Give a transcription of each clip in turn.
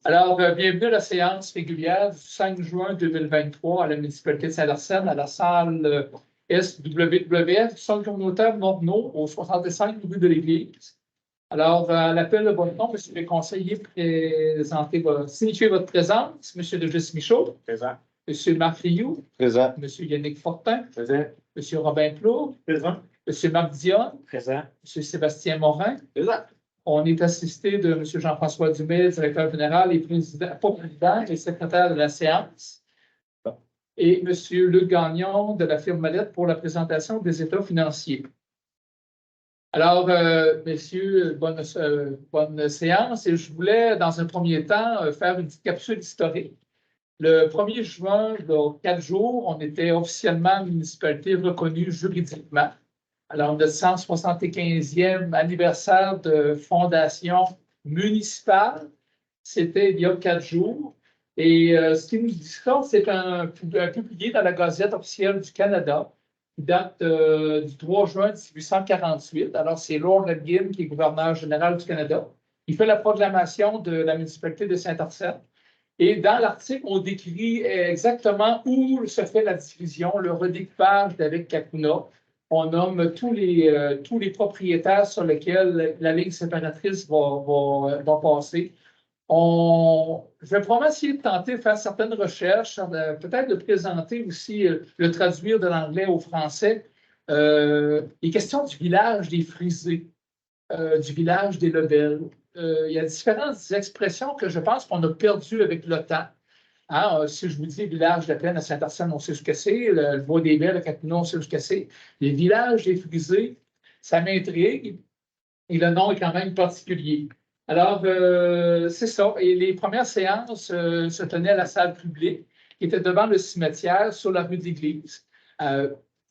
Alors, bienvenue à la séance régulière du 5 juin 2023 à la municipalité de Saint-Arsène, à la salle SWWF, Centre communautaire Morneau, au 65 rue de l'Église. Alors, à l'appel de votre nom, monsieur le conseiller, signifiez votre présence. Monsieur Régis Michaud. Présent. Monsieur Marc Rioux. Présent. Monsieur Yannick Fortin. Présent. Monsieur Robin Plourde. Présent. Monsieur Marc Dion. Présent. Monsieur Sébastien Morin. Présent. On est assisté de M. Jean-François Dumais, directeur général et président et secrétaire de la séance, et M. Luc Gagnon de la firme Mallette pour la présentation des états financiers. Alors, messieurs, bonne séance. Et je voulais, dans un premier temps, faire une petite capsule historique. Le 1er juin, il y a 4 jours, on était officiellement municipalité reconnue juridiquement. Alors, notre 175e anniversaire de fondation municipale, c'était il y a 4 jours. Et ce qui nous dit ça, c'est un publié dans la Gazette officielle du Canada, qui date du 3 juin 1848. Alors, c'est Lord Elgin, qui est gouverneur général du Canada. Il fait la proclamation de la municipalité de Saint-Arsène. Et dans l'article, on décrit exactement où se fait la division, le redécoupage d'avec Kakuna. On nomme tous les propriétaires sur lesquels la ligne séparatrice va passer. Je vais probablement essayer de tenter de faire certaines recherches, peut-être de présenter aussi, le traduire de l'anglais au français. Les questions du village des Frisés, du village des Lebel. Il y a différentes expressions que je pense qu'on a perdues avec le temps. Hein, si je vous dis village de la Plaine à Saint-Arsène, on sait ce que c'est. Le Bois des Belles à Catounon, on sait ce que c'est. Les villages des Frisés, ça m'intrigue. Et le nom est quand même particulier. Alors, c'est ça. Et les premières séances se tenaient à la salle publique, qui était devant le cimetière sur la rue de l'Église,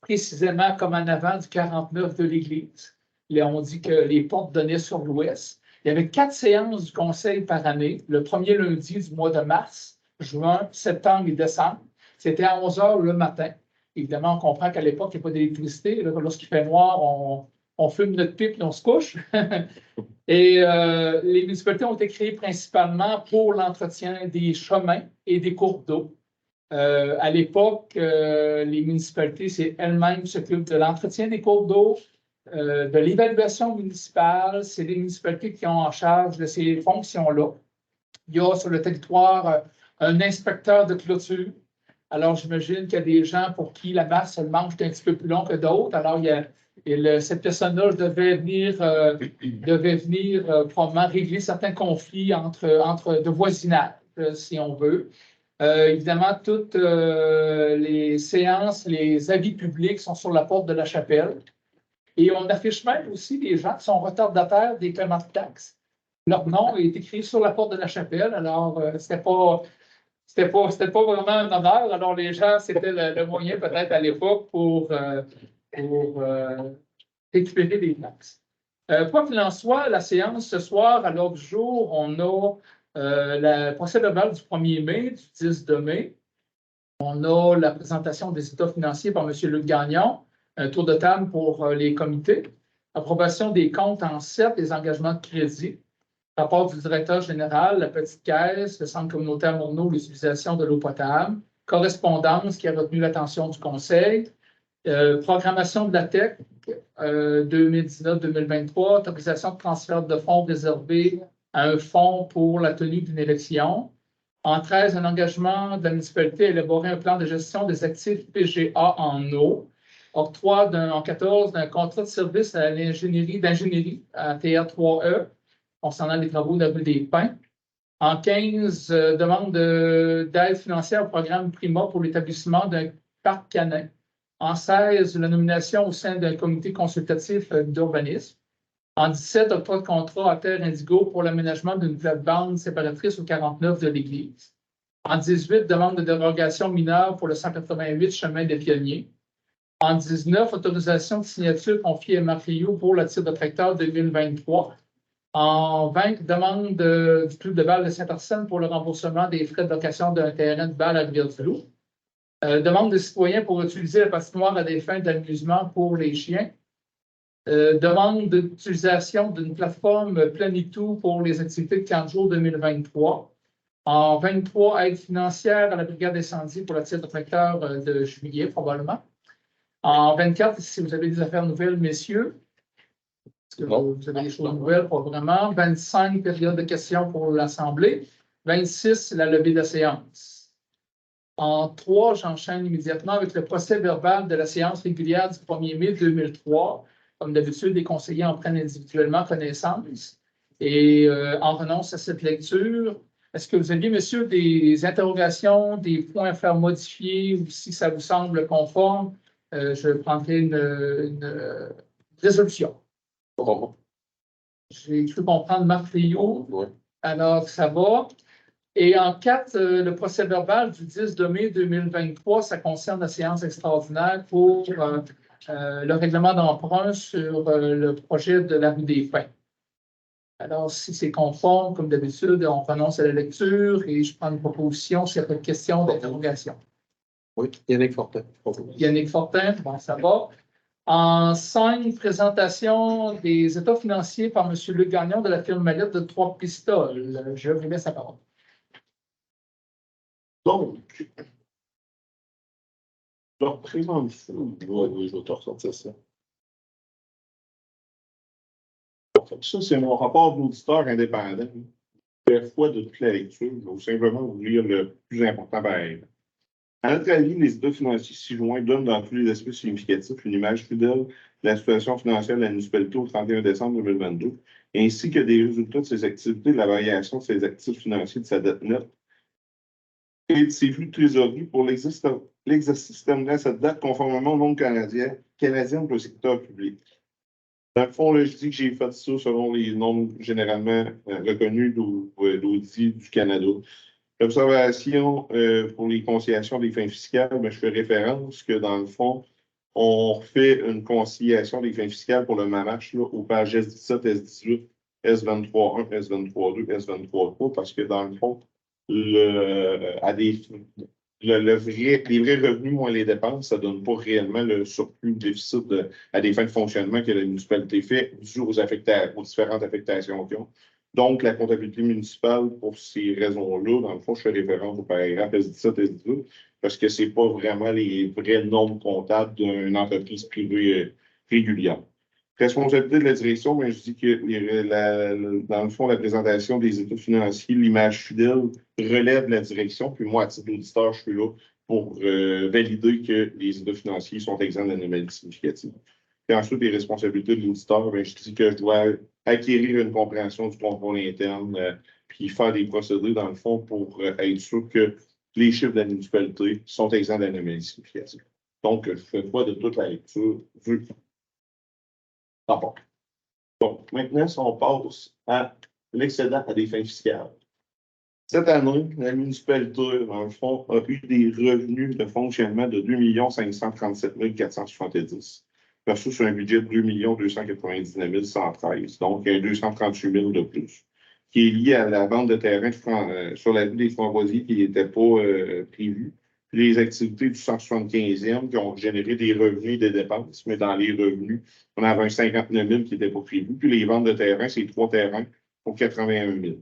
précisément comme en avant du 49 de l'Église. Là, on dit que les portes donnaient sur l'ouest. Il y avait 4 séances du conseil par année, le premier lundi du mois de mars, juin, septembre et décembre. C'était à 11 h le matin. Évidemment, on comprend qu'à l'époque, il n'y a pas d'électricité. Lorsqu'il fait noir, on fume notre pipe et on se couche. Et les municipalités ont été créées principalement pour l'entretien des chemins et des cours d'eau. À l'époque, les municipalités, elles-mêmes s'occupent de l'entretien des cours d'eau, de l'évaluation municipale. C'est les municipalités qui ont en charge de ces fonctions-là. Il y a sur le territoire un inspecteur de clôture. Alors, j'imagine qu'il y a des gens pour qui la masse le manche est un petit peu plus long que d'autres. Alors, cette personne-là devait venir probablement régler certains conflits de voisinage, si on veut. Évidemment, toutes les séances, les avis publics sont sur la porte de la chapelle. Et on affiche même aussi des gens qui sont retardataires des paiements de taxes. Leur nom est écrit sur la porte de la chapelle. Alors, c'était pas vraiment un honneur. Alors, les gens, c'était le moyen peut-être à l'époque pour récupérer des taxes. Quoi qu'il en soit, la séance ce soir, à l'ordre du jour, on a le procès verbal du 1er mai, du 10 de mai. On a la présentation des états financiers par M. Luc Gagnon, un tour de table pour les comités, approbation des comptes en CEP, des engagements de crédit, rapport du directeur général, la petite caisse, le centre communautaire Morneau, l'utilisation de l'eau potable, correspondance qui a retenu l'attention du conseil, programmation de la TEC 2019-2023, autorisation de transfert de fonds réservés à un fonds pour la tenue d'une élection. En 13, un engagement de la municipalité à élaborer un plan de gestion des actifs PGA en eau. Octroi en 14 d'un contrat de service à d'ingénierie à TR3E concernant les travaux de la rue des Pins. En 15, demande d'aide financière au programme Prima pour l'établissement d'un parc canin. En 16, la nomination au sein d'un comité consultatif d'urbanisme. En 17, octroi de contrat à Terre Indigo pour l'aménagement d'une plate-bande séparatrice au 49 de l'Église. En 18, demande de dérogation mineure pour le 188 chemin des Pionniers. En 19, autorisation de signature confiée à Marc Rioux pour la tir de tracteur 2023. En 20, demande du club de balle de Saint-Arsène pour le remboursement des frais de location d'un terrain de balle à Rivière-du-Loup. Demande des citoyens pour utiliser la patinoire à des fins d'amusement pour les chiens. Demande d'utilisation d'une plateforme Planitou pour les activités de 15 jours 2023. En 23, aide financière à la brigade d'incendie pour le titre tracteur de juillet, probablement. En 24, si vous avez des affaires nouvelles, messieurs, est-ce que vous avez des choses nouvelles, pas vraiment. 25, période de questions pour l'Assemblée. 26, la levée de la séance. En 3, j'enchaîne immédiatement avec le procès-verbal de la séance régulière du 1er mai 2003. Comme d'habitude, les conseillers en prennent individuellement connaissance. Et en renonce à cette lecture, est-ce que vous aviez, messieurs, des interrogations, des points à faire modifier ou si ça vous semble conforme, je prendrai une résolution. J'ai cru comprendre Marc Rio. Oui. Alors, ça va. Et en 4, le procès-verbal du 10 de mai 2023, ça concerne la séance extraordinaire pour le règlement d'emprunt sur le projet de la rue des Pins. Alors, si c'est conforme, comme d'habitude, on renonce à la lecture et je prends une proposition s'il n'y a pas de questions d'interrogation. Oui, Yannick Fortin. Yannick Fortin, bon, ça va. En 5, présentation des états financiers par M. Luc Gagnon de la firme Mallette de Trois-Pistoles. Je vous laisse la parole. Donc, je représente ça. Oui, je vais te ressortir ça. Ça, c'est mon rapport d'auditeur indépendant. La fois de toute la lecture, je vais simplement vous lire le plus important par exemple. À notre avis, les états financiers ci-joints donnent dans tous les aspects significatifs une image fidèle de la situation financière de la municipalité au 31 décembre 2022, ainsi que des résultats de ses activités, de la variation de ses actifs financiers, de sa dette nette et de ses flux de trésorerie pour l'exercice terminé à cette date conformément au nombre canadien pour le secteur public. Dans le fond, là, je dis que j'ai fait ça selon les nombres généralement reconnus d'audit du Canada. L'observation pour les conciliations des fins fiscales, je fais référence que dans le fond, on fait une conciliation des fins fiscales pour le MAMACH aux pages S17, S18, S23.1, S23.2, S23.3, parce que dans le fond, les vrais revenus moins les dépenses, ça ne donne pas réellement le surplus de déficit à des fins de fonctionnement que la municipalité fait dû aux différentes affectations qu'ils ont. Donc, la comptabilité municipale, pour ces raisons-là, dans le fond, je fais référence au paragraphe S17, S18, parce que ce n'est pas vraiment les vrais nombres comptables d'une entreprise privée régulière. Responsabilité de la direction, je dis que dans le fond, la présentation des états financiers, l'image fidèle relève de la direction. Puis moi, à titre d'auditeur, je suis là pour valider que les états financiers sont exempts d'anomalies significatives. Puis ensuite, les responsabilités de l'auditeur, je dis que je dois acquérir une compréhension du contrôle interne, puis faire des procédés, dans le fond, pour être sûr que les chiffres de la municipalité sont exempts d'anomalies significatives. Donc, je fais pas de toute la lecture du rapport. Donc, maintenant, si on passe à l'excédent à des fins fiscales. Cette année, la municipalité, dans le fond, a eu des revenus de fonctionnement de 2 537 470 versus un budget de 2 299 113. Donc, il y a 238 000 de plus, qui est lié à la vente de terrain sur la rue des Framboisiers qui n'était pas prévue. Puis les activités du 175e qui ont généré des revenus et des dépenses, mais dans les revenus, on avait un 59 000 qui n'était pas prévu. Puis les ventes de terrain, c'est 3 terrains pour 81 000.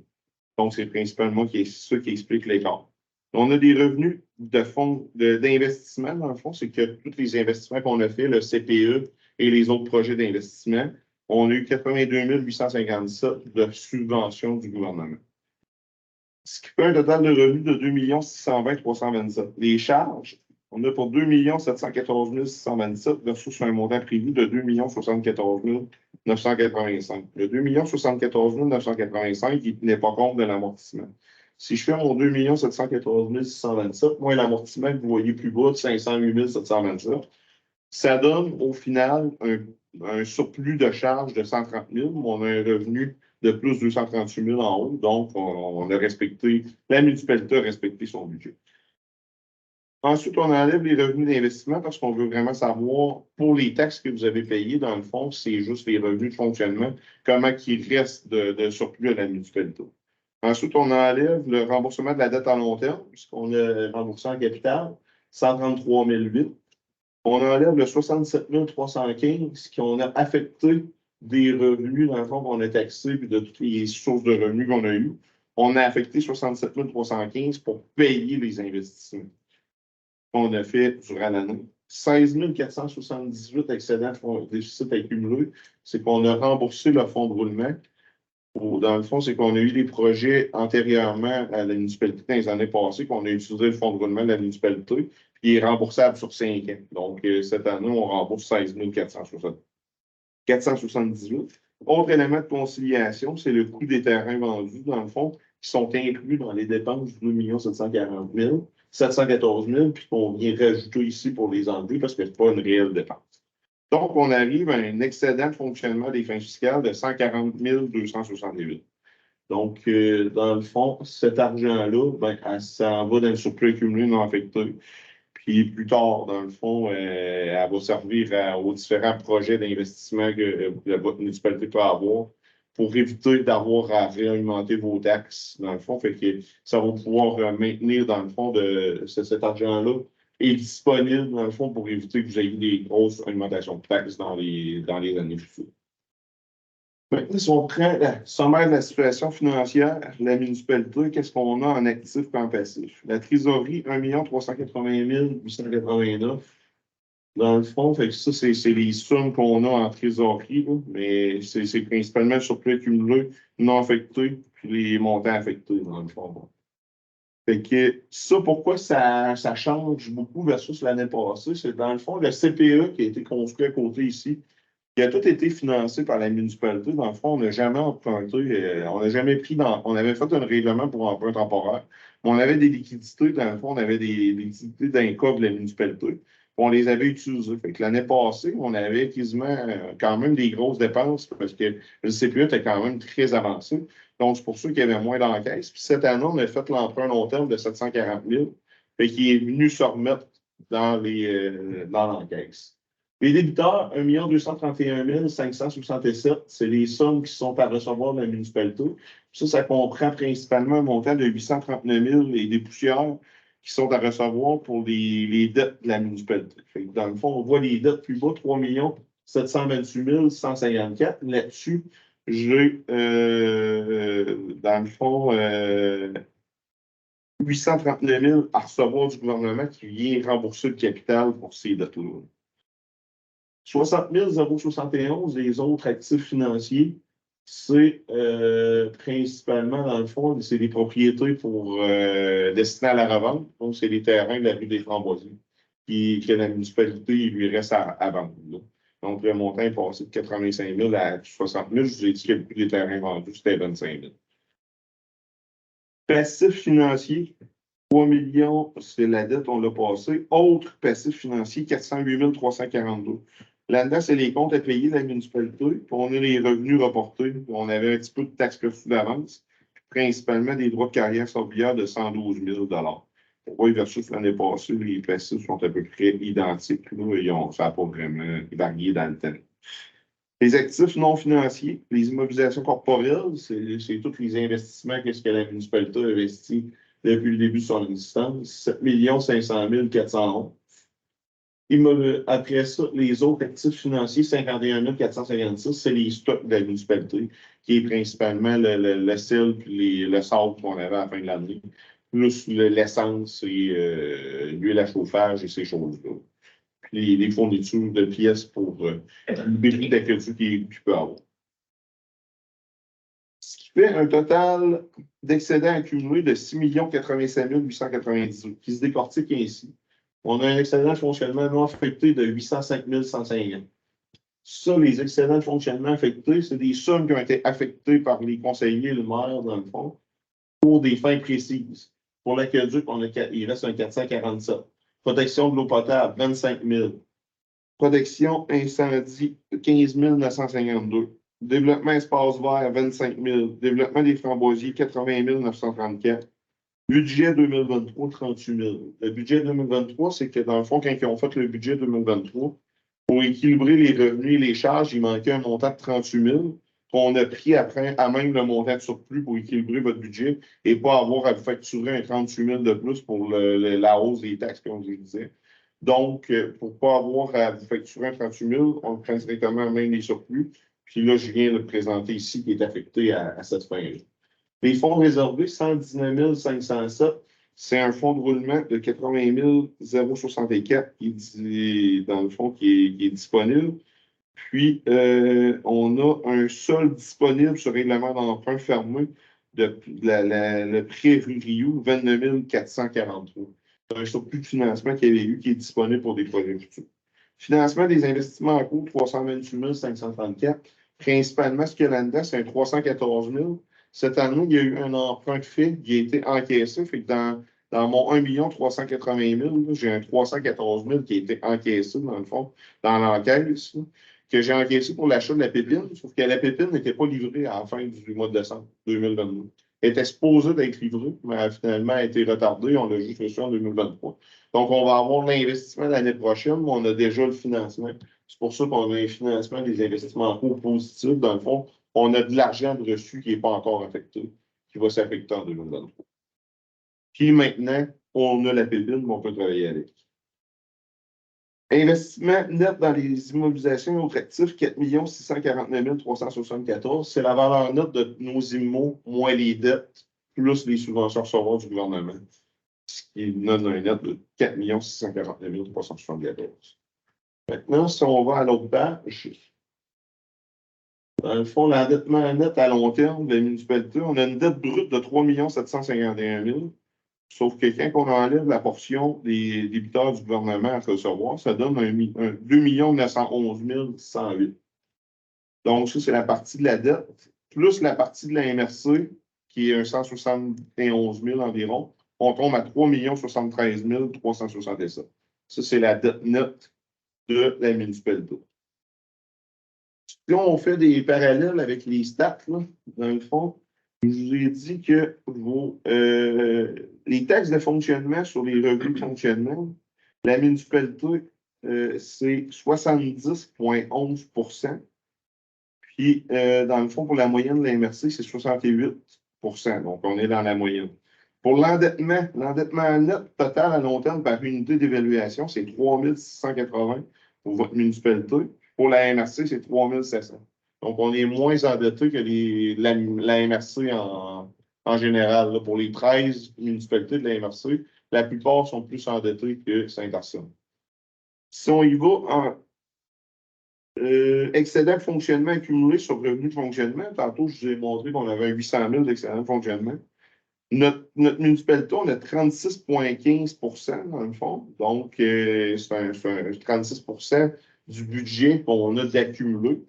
Donc, c'est principalement ça qui explique l'écart. On a des revenus de fonds d'investissement, dans le fond, c'est que tous les investissements qu'on a fait, le CPE et les autres projets d'investissement, on a eu 82 857 de subventions du gouvernement. Ce qui fait un total de revenus de 2 620 327. Les charges, on a pour 2 714 627 versus un montant prévu de 2 074 985. Le 2 074 985, il ne tenait pas compte de l'amortissement. Si je fais mon 2 714 627, moi, l'amortissement que vous voyez plus bas de 508 727, ça donne au final un surplus de charges de 130 000. On a un revenu de plus 238 000 en haut. Donc, on a respecté, la municipalité a respecté son budget. Ensuite, on enlève les revenus d'investissement parce qu'on veut vraiment savoir, pour les taxes que vous avez payées, dans le fond, c'est juste les revenus de fonctionnement, comment il reste de surplus à la municipalité. Ensuite, on enlève le remboursement de la dette à long terme, puisqu'on a remboursé en capital, 133 008. On enlève le 67 315 qu'on a affecté des revenus, dans le fond, qu'on a taxés, puis de toutes les sources de revenus qu'on a eues. on a affecté 67 315 pour payer les investissements qu'on a fait durant l'année. 16 478 excédents de déficit accumulés, c'est qu'on a remboursé le fonds de roulement. Dans le fond, c'est qu'on a eu des projets antérieurement à la municipalité dans les années passées, qu'on a utilisé le fonds de roulement de la municipalité, puis il est remboursable sur 5 ans. Donc, cette année, on rembourse 16 478. Autre élément de conciliation, c'est le coût des terrains vendus, dans le fond, qui sont inclus dans les dépenses du 2 740 000, 714 000, puis qu'on vient rajouter ici pour les enlever parce que ce n'est pas une réelle dépense. Donc, on arrive à un excédent de fonctionnement des fins fiscales de 140 268. Donc, dans le fond, cet argent-là, ben, ça va dans le surplus accumulé non affecté. Puis plus tard, dans le fond, elle va servir aux différents projets d'investissement que votre municipalité peut avoir pour éviter d'avoir à réalimenter vos taxes, dans le fond. Fait que ça va pouvoir maintenir, dans le fond, cet argent-là est disponible, dans le fond, pour éviter que vous ayez des grosses augmentations de taxes dans les années futures. Maintenant, si on prend la sommaire de la situation financière, la municipalité, qu'est-ce qu'on a en actif et en passif? La trésorerie, 1 380 889. Dans le fond, fait que ça, c'est les sommes qu'on a en trésorerie, là, mais c'est principalement le surplus accumulé, non affecté, puis les montants affectés, dans le fond. Bon. Fait que ça, pourquoi ça change beaucoup versus l'année passée? C'est dans le fond, le CPE qui a été construit à côté ici, qui a tout été financé par la municipalité. Dans le fond, on n'a jamais emprunté, on n'a jamais pris on avait fait un règlement pour emprunt temporaire, mais on avait des liquidités, dans le fond, on avait des liquidités d'income de la municipalité. On les avait utilisées. Fait que l'année passée, on avait quasiment quand même des grosses dépenses parce que le CPE était quand même très avancé. Donc, c'est pour ça qu'il y avait moins d'encaisse. Puis cette année, on a fait l'emprunt long terme de 740 000, fait qu'il est venu se remettre dans l'encaisse. Les débiteurs, 1 231 567, c'est les sommes qui sont à recevoir de la municipalité. Ça comprend principalement un montant de 839 000 et des poussières qui sont à recevoir pour les dettes de la municipalité. Fait que dans le fond, on voit les dettes plus bas, 3 728 154. Là-dessus, j'ai, dans le fond, 839 000 à recevoir du gouvernement qui vient rembourser le capital pour ces dettes-là. 60 071, les autres actifs financiers, c'est principalement, dans le fond, c'est des propriétés destinées à la revente. Donc, c'est les terrains de la rue des Framboisiers que la municipalité lui reste à vendre. Là. Donc, le montant est passé de 85 000 à 60 000. Je vous ai dit que le prix des terrains vendus, c'était 25 000. Passif financier, 3 millions, c'est la dette, on l'a passé. Autre passif financier, 408 342. Là-dedans, c'est les comptes à payer de la municipalité. Puis on a les revenus reportés. On avait un petit peu de taxes perçues d'avance, principalement des droits de carrière sorbière de 112 000 Pourquoi versus l'année passée, les passifs sont à peu près identiques. Là, ça n'a pas vraiment varié dans le temps. Les actifs non financiers, les immobilisations corporelles, c'est tous les investissements qu'est-ce que la municipalité a investi depuis le début de son existence. 7 500 411. Après ça, les autres actifs financiers, 51 456, c'est les stocks de la municipalité, qui est principalement le sel et le sable qu'on avait à la fin de l'année, plus l'essence et l'huile à chauffage et ces choses-là. Puis les fournitures de pièces pour le prix d'accueil qu'il peut avoir. Ce qui fait un total d'excédents accumulés de 6 85 898, qui se décortique ainsi. On a un excédent de fonctionnement non affecté de 805 150. Ça, les excédents de fonctionnement affectés, c'est des sommes qui ont été affectées par les conseillers et le maire, dans le fond, pour des fins précises. Pour l'aqueduc, il reste un 447. Protection de l'eau potable, 25 000. Protection incendie, 15 952. Développement espace vert, 25 000. Développement des framboisiers, 80 934. Budget 2023, 38 000. Le budget 2023, c'est que dans le fond, quand ils ont fait le budget 2023, pour équilibrer les revenus et les charges, il manquait un montant de 38 000 qu'on a pris après à même le montant de surplus pour équilibrer votre budget et pas avoir à vous facturer un 38 000 de plus pour la hausse des taxes, comme je disais. Donc, pour ne pas avoir à vous facturer un 38 000, on prend directement même les surplus. Puis là, je viens de le présenter ici qui est affecté à cette fin-là. Les fonds réservés, 119 507, c'est un fonds de roulement de 80 064 dans le fond, qui est disponible. Puis, on a un solde disponible sur règlement d'emprunt fermé le prêt Rio, 29 443. C'est un surplus de financement qu'il y avait eu qui est disponible pour des projets futurs. Financement des investissements en cours, 328 534. Principalement, ce qu'il y a là-dedans, c'est un 314 000. Cette année, il y a eu un emprunt fait qui a été encaissé. Fait que dans mon 1 380 000, j'ai un 314 000 qui a été encaissé, dans le fond, dans l'encaisse, que j'ai encaissé pour l'achat de la pépine, sauf que la pépine n'était pas livrée à la fin du mois de décembre 2022. Elle était supposée d'être livrée, mais elle a finalement été retardée. On l'a juste reçu en 2023. Donc, on va avoir l'investissement l'année prochaine, mais on a déjà le financement. C'est pour ça qu'on a un financement des investissements en cours positifs. Dans le fond, on a de l'argent de reçu qui n'est pas encore affecté, qui va s'affecter en 2023. Puis maintenant, on a la pépine, mais on peut travailler avec. Investissement net dans les immobilisations et autres actifs, 4 649 374. C'est la valeur nette de nos immos, moins les dettes, plus les subventions recevoir du gouvernement. Ce qui donne un net de 4 649 374. Maintenant, si on va à l'autre page, dans le fond, l'endettement net à long terme de la municipalité, on a une dette brute de 3 751 000. Sauf que quand on enlève la portion des débiteurs du gouvernement à recevoir, ça donne 2 911 108. Donc, ça, c'est la partie de la dette, plus la partie de la MRC, qui est un 171 000 environ. On tombe à 3 073 367. Ça, c'est la dette nette de la municipalité. Si on fait des parallèles avec les stats, là, dans le fond, je vous ai dit que les taxes de fonctionnement sur les revenus de fonctionnement, la municipalité, c'est 70,11 %. Puis, dans le fond, pour la moyenne de la MRC, c'est 68 %. Donc, on est dans la moyenne. Pour l'endettement net total à long terme par unité d'évaluation, c'est 3 680 pour votre municipalité. Pour la MRC, c'est 3 700. Donc, on est moins endetté que la MRC en général. Là, pour les 13 municipalités de la MRC, la plupart sont plus endettés que Saint-Arsène. Si on y va en excédent de fonctionnement accumulé sur revenu de fonctionnement, tantôt, je vous ai montré qu'on avait 800 000 d'excédent de fonctionnement. Notre municipalité, on a 36,15 % dans le fond. Donc, c'est un 36 % du budget qu'on a d'accumuler.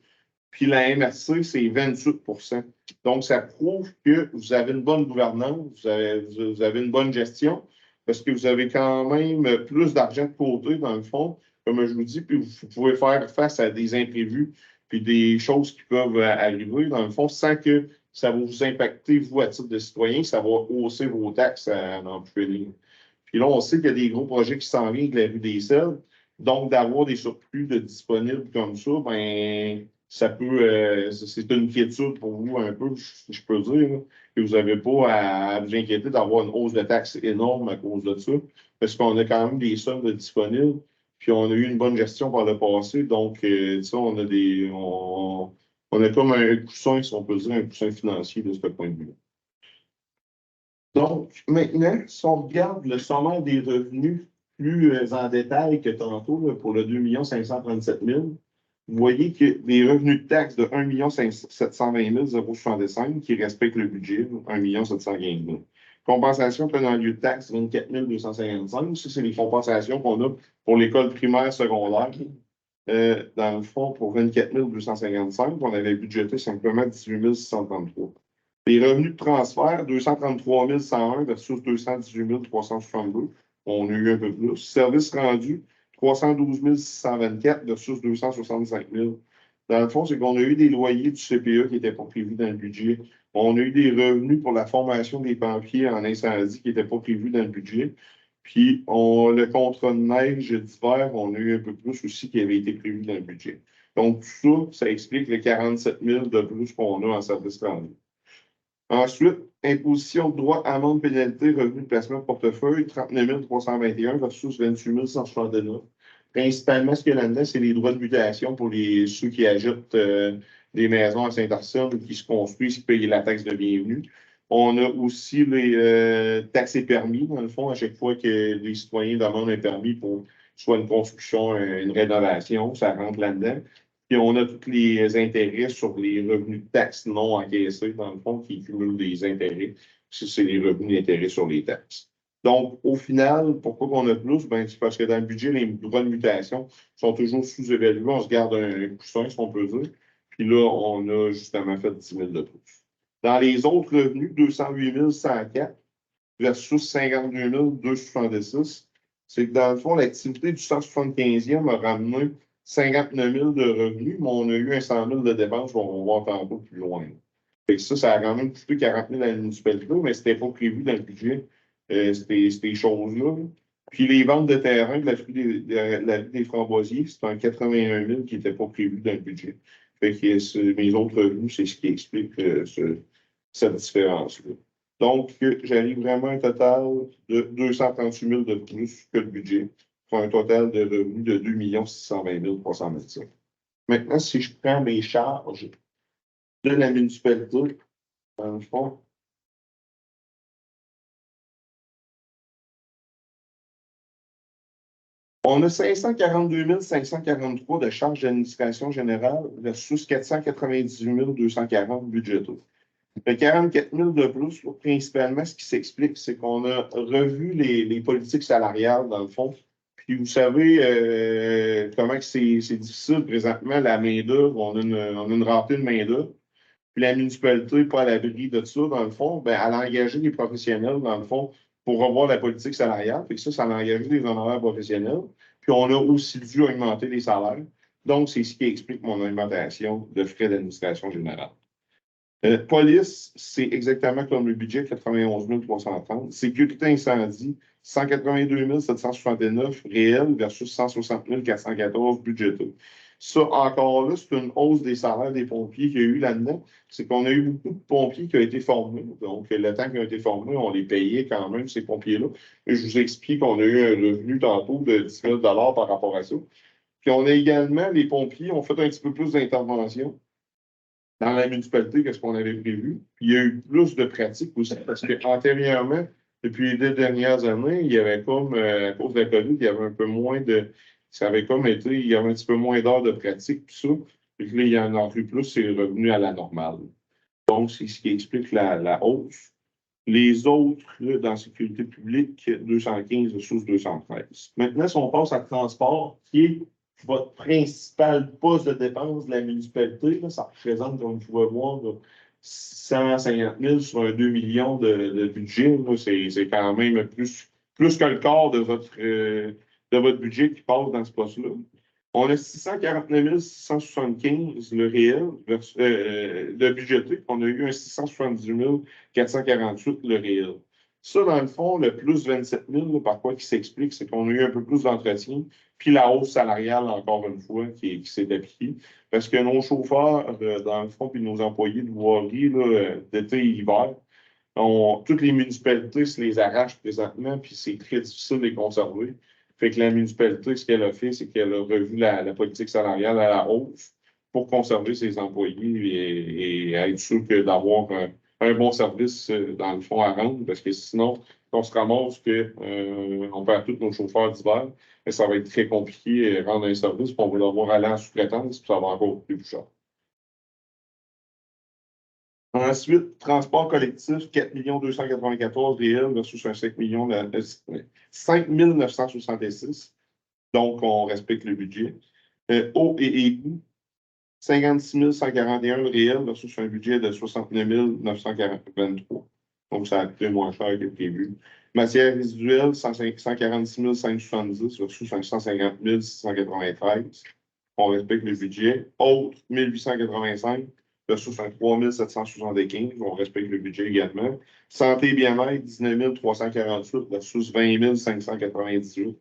Puis la MRC, c'est 28 %. Donc, ça prouve que vous avez une bonne gouvernance, vous avez une bonne gestion, parce que vous avez quand même plus d'argent de côté, dans le fond, comme je vous dis, puis vous pouvez faire face à des imprévus, puis des choses qui peuvent arriver, dans le fond, sans que ça va vous impacter, vous, à titre de citoyen, ça va hausser vos taxes à n'en plus finir. Puis là, on sait qu'il y a des gros projets qui s'en viennent avec la rue des Selles. Donc, d'avoir des surplus de disponibles comme ça, ben ça peut, c'est une quiétude pour vous un peu, je peux dire, là, que vous n'avez pas à vous inquiéter d'avoir une hausse de taxes énorme à cause de ça, parce qu'on a quand même des sommes de disponibles, puis on a eu une bonne gestion par le passé, donc ça, on a comme un coussin, si on peut dire, un coussin financier de ce point de vue-là. Donc, maintenant, si on regarde le sommaire des revenus plus en détail que tantôt, là, pour le 2 537 000, vous voyez que les revenus de taxes de 1 720 065 qui respectent le budget, 1 715 000. Compensation tenant lieu de taxes, 24 255. Ça, c'est les compensations qu'on a pour l'école primaire, secondaire. Dans le fond, pour 24 255, on avait budgété simplement 18 633. Les revenus de transfert, 233 101 versus 218 362. On a eu un peu plus. Services rendus, 312 624 versus 265 000. Dans le fond, c'est qu'on a eu des loyers du CPE qui n'étaient pas prévus dans le budget. On a eu des revenus pour la formation des pompiers en incendie qui n'étaient pas prévus dans le budget. Puis, le contrat de neige d'hiver, on a eu un peu plus aussi qui avait été prévu dans le budget. Donc, tout ça, ça explique les 47 000 de plus qu'on a en services rendus. Ensuite, imposition de droit, amende, pénalité, revenu de placement de portefeuille, 39 321 versus 28 169. Principalement, ce qu'il y a là-dedans, c'est les droits de mutation pour ceux qui achètent des maisons à Saint-Arsène ou qui se construisent, qui payent la taxe de bienvenue. On a aussi les taxes et permis, dans le fond, à chaque fois que les citoyens demandent un permis pour soit une construction, une rénovation, ça rentre là-dedans. Puis on a tous les intérêts sur les revenus de taxes non encaissés, dans le fond, qui cumulent des intérêts. C'est les revenus d'intérêt sur les taxes. Donc, au final, pourquoi on a plus? Ben, c'est parce que dans le budget, les droits de mutation sont toujours sous-évalués. On se garde un coussin, si on peut dire. Puis là, on a justement fait 10 000 de plus. Dans les autres revenus, 208 104 versus 52 266, c'est que dans le fond, l'activité du 175e a ramené 59 000 de revenus, mais on a eu un 100 000 de dépenses, on va voir tantôt plus loin. Fait que ça a quand même coûté 40 000 à la municipalité, mais ce n'était pas prévu dans le budget, ces choses-là. Puis les ventes de terrain de la rue des Framboisiers, c'est un 81 000 qui n'était pas prévu dans le budget. Fait que mes autres revenus, c'est ce qui explique cette différence-là. Donc, j'arrive vraiment à un total de 238 000 de plus que le budget, pour un total de revenus de 2 620 325. Maintenant, si je prends mes charges de la municipalité, dans le fond, on a 542 543 de charges d'administration générale versus 498 240 budgétaires. Le 44 000 de plus, principalement, ce qui s'explique, c'est qu'on a revu les politiques salariales, dans le fond. Puis vous savez comment c'est difficile présentement, la main-d'œuvre. On a une rareté de main-d'œuvre. Puis la municipalité n'est pas à l'abri de ça, dans le fond. Ben, elle a engagé des professionnels, dans le fond, pour revoir la politique salariale. Puis ça a engagé des honoraires professionnels. Puis on a aussi dû augmenter les salaires. Donc, c'est ce qui explique mon augmentation de frais d'administration générale. Police, c'est exactement comme le budget, 91 330. Sécurité incendie, 182 769 réels versus 160 414 budgétés. Ça, encore là, c'est une hausse des salaires des pompiers qu'il y a eu là-dedans. C'est qu'on a eu beaucoup de pompiers qui ont été formés. Donc, le temps qu'ils ont été formés, on les payait quand même, ces pompiers-là. Et je vous explique qu'on a eu un revenu tantôt de 10 000 par rapport à ça. Puis on a également, les pompiers ont fait un petit peu plus d'intervention dans la municipalité que ce qu'on avait prévu. Puis il y a eu plus de pratiques aussi, parce qu'antérieurement, depuis les 2 dernières années, il y avait comme, à cause de la COVID, il y avait un peu moins de. Ça avait comme été, il y avait un petit peu moins d'heures de pratique, tout ça. Puis là, il y en a plus, c'est revenu à la normale. Donc, c'est ce qui explique la hausse. Les autres, là, dans la sécurité publique, 215 versus 213. Maintenant, si on passe à transport, qui est votre principal poste de dépense de la municipalité, là, ça représente, comme vous pouvez voir, là, 150 000 sur un 2 millions de budget. C'est quand même plus que le quart de votre budget qui passe dans ce poste-là. On a 649 675 le réel de budgété. On a eu un 670 448 le réel. Ça, dans le fond, le plus 27 000, là, par quoi qui s'explique, c'est qu'on a eu un peu plus d'entretien, puis la hausse salariale, encore une fois, qui s'est appliquée. Parce que nos chauffeurs, dans le fond, puis nos employés de voirie, d'été et hiver, toutes les municipalités se les arrachent présentement, puis c'est très difficile de les conserver. Fait que la municipalité, ce qu'elle a fait, c'est qu'elle a revu la politique salariale à la hausse pour conserver ses employés et être sûr d'avoir un bon service, dans le fond, à rendre, parce que sinon, on se ramasse qu'on perd tous nos chauffeurs d'hiver, et ça va être très compliqué de rendre un service, puis on va devoir aller en sous-traitance, puis ça va encore plus cher. Ensuite, transport collectif, 4 294 réels versus un 5 966. Donc, on respecte le budget. Eau et égout, 56 141 réels versus un budget de 69 923. Donc, ça a coûté moins cher que prévu. Matière résiduelle, 146 570 versus 150 693. On respecte le budget. Autres, 1885 versus un 3 775. On respecte le budget également. Santé et bien-être, 19 348 versus 20 598.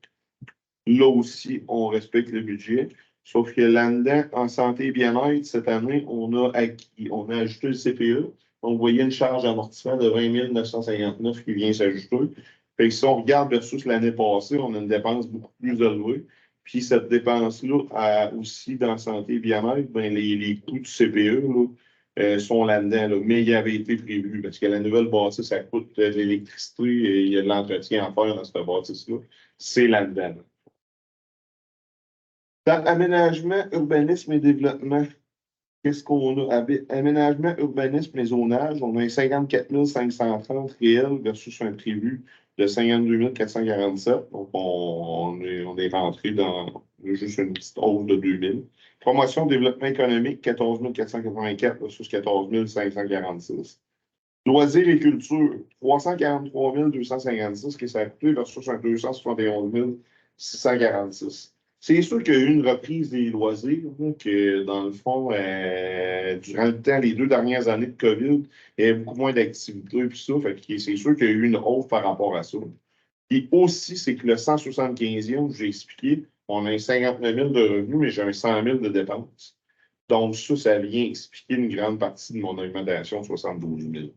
Là aussi, on respecte le budget. Sauf que là-dedans, en santé et bien-être, cette année, on a ajouté le CPE. Donc, vous voyez une charge d'amortissement de 20 959 qui vient s'ajouter. Fait que si on regarde versus l'année passée, on a une dépense beaucoup plus élevée. Puis cette dépense-là, aussi dans santé et bien-être, ben, les coûts du CPE, là, sont là-dedans, là, mais il avait été prévu parce que la nouvelle bâtisse, ça coûte de l'électricité et il y a de l'entretien à faire dans cette bâtisse-là. C'est là-dedans. Dans aménagement, urbanisme et développement, qu'est-ce qu'on a? Aménagement, urbanisme et zonage, on a un 54 530 réel versus un prévu de 52 447. Donc, on est rentré dans juste une petite hausse de 2000. Promotion, développement économique, 14 484 versus 14 546. Loisirs et culture, 343 256 qui s'est coûté versus un 271 646. C'est sûr qu'il y a eu une reprise des loisirs, là, que dans le fond, durant le temps, les 2 dernières années de COVID, il y avait beaucoup moins d'activité et ça. Fait que c'est sûr qu'il y a eu une hausse par rapport à ça. Et aussi, c'est que le 175e, j'ai expliqué, on a un 59 000 de revenus, mais j'ai un 100 000 de dépenses. Donc, ça vient expliquer une grande partie de mon augmentation de 72 000.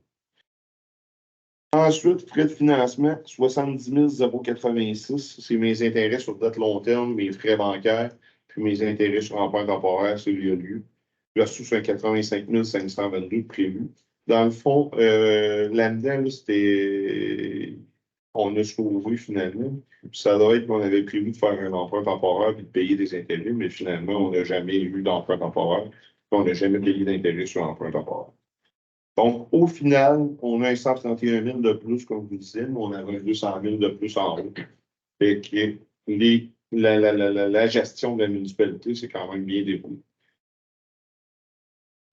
Ensuite, frais de financement, 70 086. C'est mes intérêts sur dette long terme, mes frais bancaires, puis mes intérêts sur emprunt temporaire, c'est lieu. Versus un 85 522 prévu. Dans le fond, là-dedans, c'était. On a sauvé finalement. Puis ça doit être qu'on avait prévu de faire un emprunt temporaire et de payer des intérêts, mais finalement, on n'a jamais eu d'emprunt temporaire. On n'a jamais payé d'intérêt sur l'emprunt temporaire. Donc, au final, on a un 131 000 de plus, comme vous disiez, mais on avait un 200 000 de plus en haut. Et que la gestion de la municipalité, c'est quand même bien déroulé.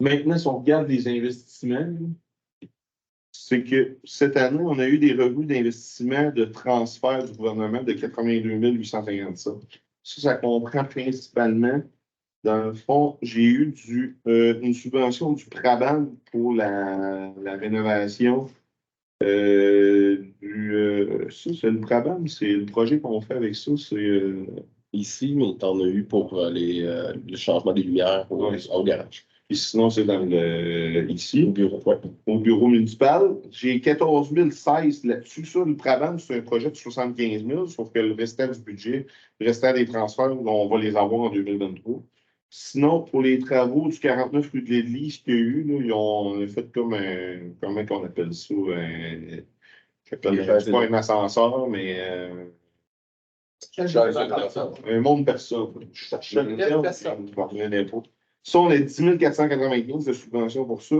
Maintenant, si on regarde les investissements, c'est que cette année, on a eu des revenus d'investissement de transfert du gouvernement de 82 857. Ça comprend principalement. Dans le fond, j'ai eu une subvention du PRABAN pour la rénovation ça, c'est le PRABAN, c'est le projet qu'on fait avec ça, c'est Ici, mais tu en as eu pour le changement des lumières au garage. Puis sinon, c'est ici, Au bureau, ouais. Au bureau municipal. J'ai 14 016 là-dessus. Ça, le PRABAN, c'est un projet de 75 000, sauf que le restant du budget, le restant des transferts, on va les avoir en 2023. Sinon, pour les travaux du 49 rue de l'Église qu'il y a eu, là, on a fait comme un. Comment on appelle ça? C'est pas un ascenseur, mais. Un monde personne. Ça, on a 10 495 de subventions pour ça.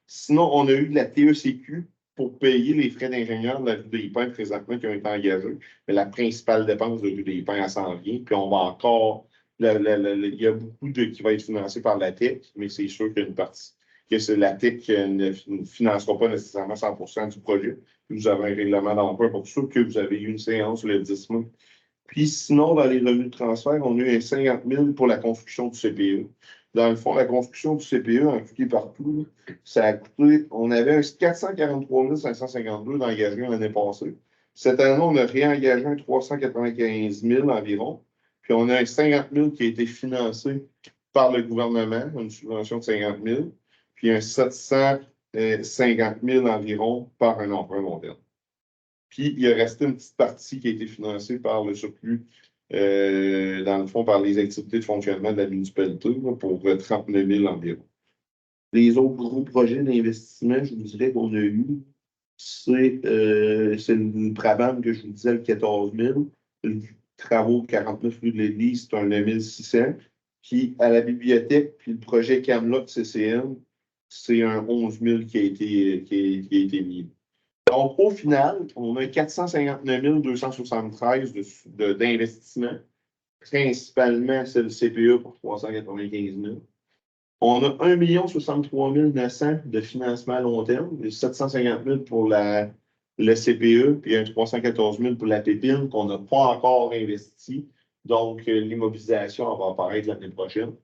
Sinon, on a eu de la TECQ pour payer les frais d'ingénieur de la rue des Pins présentement qui ont été engagés. Mais la principale dépense de la rue des Pins, elle s'en vient. Puis on va encore. Il y a beaucoup qui va être financé par la TEC, mais c'est sûr qu'il y a une partie que la TEC ne financera pas nécessairement 100% du projet. Vous avez un règlement d'emprunt pour ça, que vous avez eu une séance le 10 mai. Puis sinon, dans les revenus de transfert, on a eu un 50 000 pour la construction du CPE. Dans le fond, la construction du CPE, en tout partout, ça a coûté, on avait un 443 552 d'engagés l'année passée. Cette année, on a réengagé un 395 000 environ. Puis on a un 50 000 qui a été financé par le gouvernement, une subvention de 50 000, puis un 750 000 environ par un emprunt long terme. Puis il a resté une petite partie qui a été financée par le surplus, dans le fond, par les activités de fonctionnement de la municipalité pour 39 000 environ. Les autres gros projets d'investissement, je vous dirais qu'on a eu, c'est le PRABAN que je vous disais, le 14 000. Le travaux 49 rue de l'Église, c'est un 9 600. Puis à la bibliothèque, puis le projet Camelot CCM, c'est un 11 000 qui a été mis. Donc, au final, on a 459 273 d'investissement. Principalement, c'est le CPE pour 395 000. On a 1 063 900 de financement à long terme, 750 000 pour le CPE, puis un 314 000 pour la pépine qu'on n'a pas encore investi. Donc, l'immobilisation va apparaître l'année prochaine.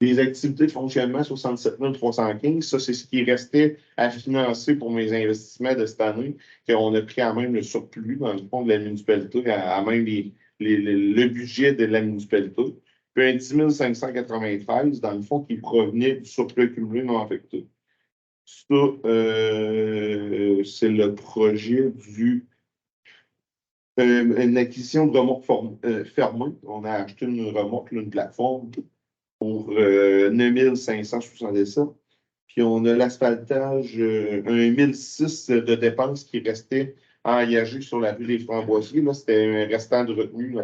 Les activités de fonctionnement, 67 315, ça, c'est ce qui restait à financer pour mes investissements de cette année, qu'on a pris quand même le surplus dans le fond de la municipalité, à même le budget de la municipalité. Puis un 10 593, dans le fond, qui provenait du surplus accumulé non affecté. Ça, c'est le projet une acquisition de remorque fermée. On a acheté une remorque, une plateforme pour 9 577. Puis on a l'asphaltage, un 1006 de dépenses qui restait engagé sur la rue des Framboisiers. Là, c'était un restant de retenue,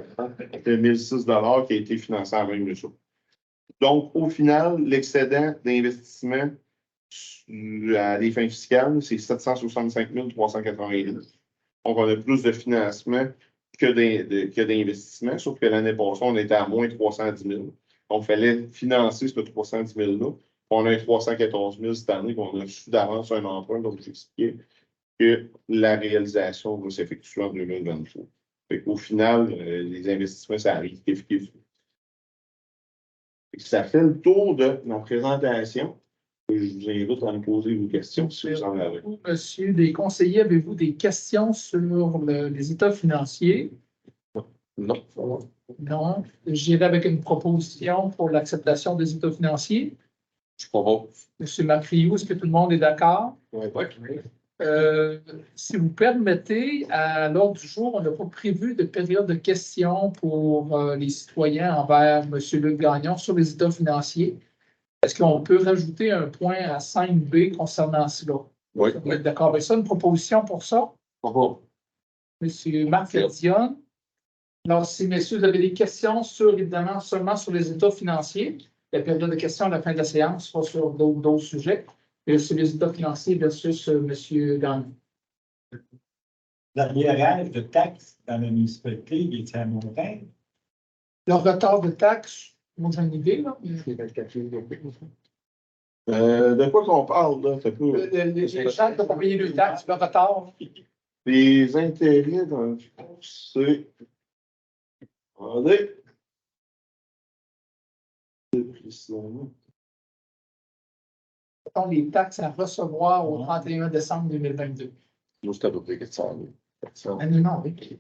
de 1006 qui a été financé en même mesure. Donc, au final, l'excédent d'investissement à des fins fiscales, c'est 765 389. Donc, on a plus de financement que d'investissement, sauf que l'année passée, on était à moins 310 000. Donc, il fallait financer ce 310 000-là. On a eu 314 000 cette année, qu'on a reçu d'avance un emprunt, donc j'expliquais que la réalisation va s'effectuer en 2023. Au final, les investissements, ça arrive. Ça fait le tour de ma présentation. Je vous invite à me poser vos questions si vous en avez. Monsieur les conseillers, avez-vous des questions sur les états financiers? Non. Non. J'irai avec une proposition pour l'acceptation des états financiers. Je propose. Monsieur Macriou, est-ce que tout le monde est d'accord? Oui. Si vous permettez, à l'ordre du jour, on n'a pas prévu de période de questions pour les citoyens envers M. Luc Gagnon sur les états financiers. Est-ce qu'on peut rajouter un point à 5B concernant cela? Oui. Vous êtes d'accord avec ça? Une proposition pour ça? Monsieur Marc Dion. Alors, si, messieurs, vous avez des questions évidemment, seulement sur les états financiers, la période de questions à la fin de la séance sera sur d'autres sujets. Et sur les états financiers versus M. Gagnon. L'arriérage de taxes dans la municipalité, il est à montagne. Le retard de taxes, moi j'ai une idée, là. De quoi qu'on parle, là? Les gens qui ont payé le taxe, le retard. Les intérêts, dans le fond, c'est. Attendez. Les taxes à recevoir au 31 décembre 2022. Nous, c'est à peu près 400 000. Ah, non, oui.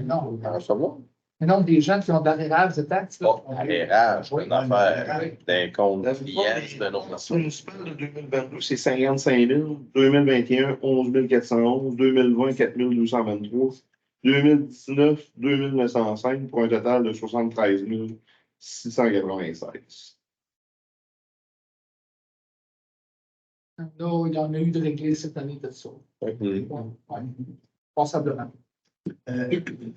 Non. À recevoir? Mais non, des gens qui ont d'arrérage de taxes. Oh, arrérage, une affaire d'un compte client, c'est un autre Le municipal de 2022, c'est 55 000. 2021, 11 411. 2020, 4 223. 2019, 2 905 pour un total de 73 696. Là, il y en a eu de réglés cette année de ça. Oui. Passablement.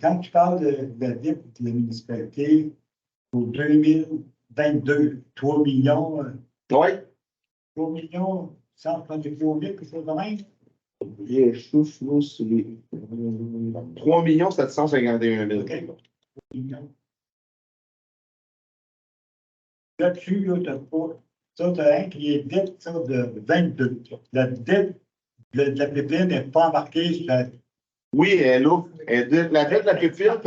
Quand tu parles de la dette de la municipalité pour 2022, 3 millions, Oui. 3 millions 133 000, quelque chose de même? Les chiffres, là, c'est les 3 751 000. OK. 3 millions. Là-dessus, là, tu n'as pas. Ça, tu as un qui est dette ça, de 22. La dette de la PPN n'est pas embarquée sur la. Oui, elle est là. La dette de la PPN,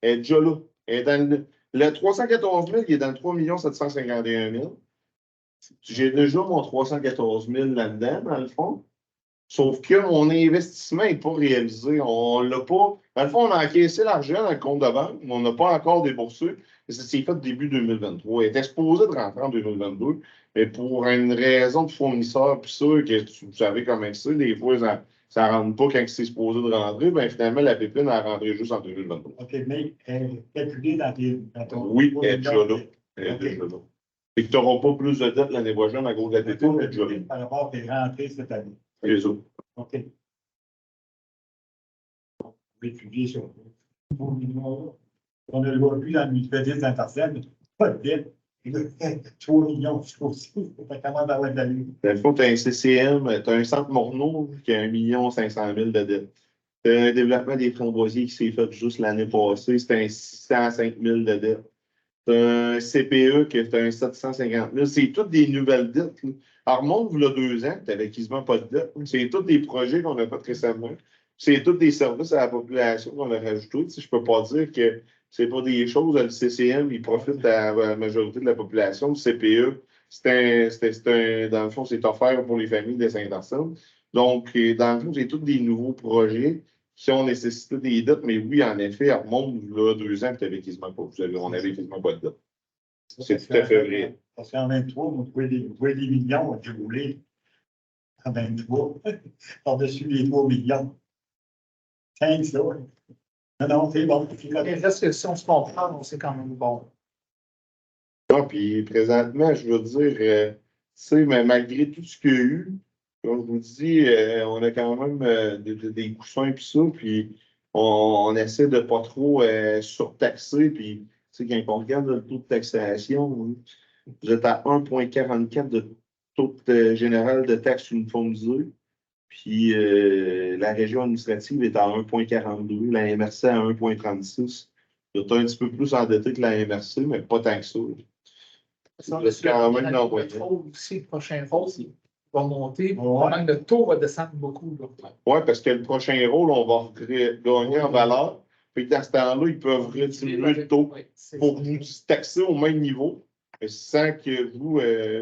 elle est déjà là. Elle est dans le 314 000, il est dans le 3 751 000. J'ai déjà mon 314 000 là-dedans, dans le fond. Sauf que mon investissement n'est pas réalisé. On l'a pas. Dans le fond, on a encaissé l'argent dans le compte de banque, mais on n'a pas encore déboursé. Ça s'est fait début 2023. Il était supposé de rentrer en 2022, mais pour une raison de fournisseur, puis ça, que vous savez comment c'est, des fois, ça ne rentre pas quand c'est supposé de rentrer, bien finalement, la pépine a rentré juste en 2023. OK, mais elle est calculée dans ton. Oui, elle est déjà là. Elle est déjà là. Et que tu n'auras pas plus de dette l'année prochaine à cause de la pépine, elle est déjà là. Par rapport à tes rentrées cette année. Les autres. OK. On va étudier sur 3 millions. On ne le voit plus dans le mutualité d'Intercel, mais pas de dette. 3 millions, je trouve aussi. Ça commence à avoir de la lune. Dans le fond, tu as un CCM, tu as un centre Morneau qui a 1 500 000 de dette. Tu as un développement des Framboisiers qui s'est fait juste l'année passée, c'était un 605 000 de dette. Tu as un CPE qui est un 750 000. C'est toutes des nouvelles dettes. Là. Armand, il y a 2 ans, tu n'avais quasiment pas de dette. C'est tous des projets qu'on a fait récemment. C'est tous des services à la population qu'on a rajoutés. Je ne peux pas dire que ce n'est pas des choses. Le CCM, il profite à la majorité de la population. Le CPE, dans le fond, c'est offert pour les familles de Saint-Arsène. Donc, dans le fond, c'est tous des nouveaux projets qui ont nécessité des dettes. Mais oui, en effet, Armand, il y a 2 ans, on n'avait quasiment pas de dette. C'est tout à fait vrai. Parce qu'en 23, on trouvait des millions, on roulé en 23, par-dessus les 3 millions. 5, ça. Non, c'est bon. Et reste que si on se comprend, c'est quand même bon. Ah, puis présentement, je veux dire, sais, mais malgré tout ce qu'il y a eu, comme je vous dis, on a quand même des coussins et ça, puis on essaie de pas trop surtaxer, puis tu sais, quand on regarde le taux de taxation, vous êtes à 1,44 de taux général de taxe uniformisée, puis la région administrative est à 1,42, la MRC à 1,36. Vous êtes un petit peu plus endetté que la MRC, mais pas tant que ça. Vous êtes quand même dans le aussi, le prochain rôle va monter. Probablement que le taux va descendre beaucoup. Oui, parce que le prochain rôle, on va gagner en valeur. Puis dans ce temps-là, ils peuvent retirer le taux pour vous taxer au même niveau, sans que vous,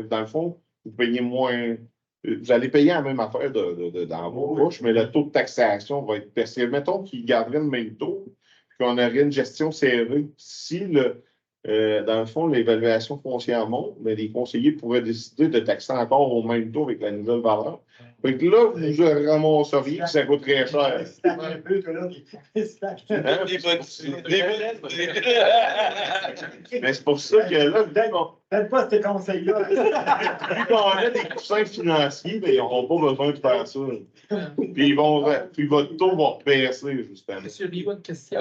dans le fond, vous payez moins. Vous allez payer la même affaire dans vos poches, mais le taux de taxation va être percé. Mettons qu'ils garderaient le même taux, puis qu'on aurait une gestion serrée. Si dans le fond, l'évaluation foncière monte, mais les conseillers pourraient décider de taxer encore au même taux avec la nouvelle valeur. Fait que là, vous ramasseriez que ça coûte très cher. Un peu, toi, là, Hein? Mais c'est pour ça que là, Faites pas ces conseils-là. vu qu'on a des coussins financiers, ben, ils n'auront pas besoin de faire ça. Puis votre taux va baisser, justement. Monsieur Rio, une question.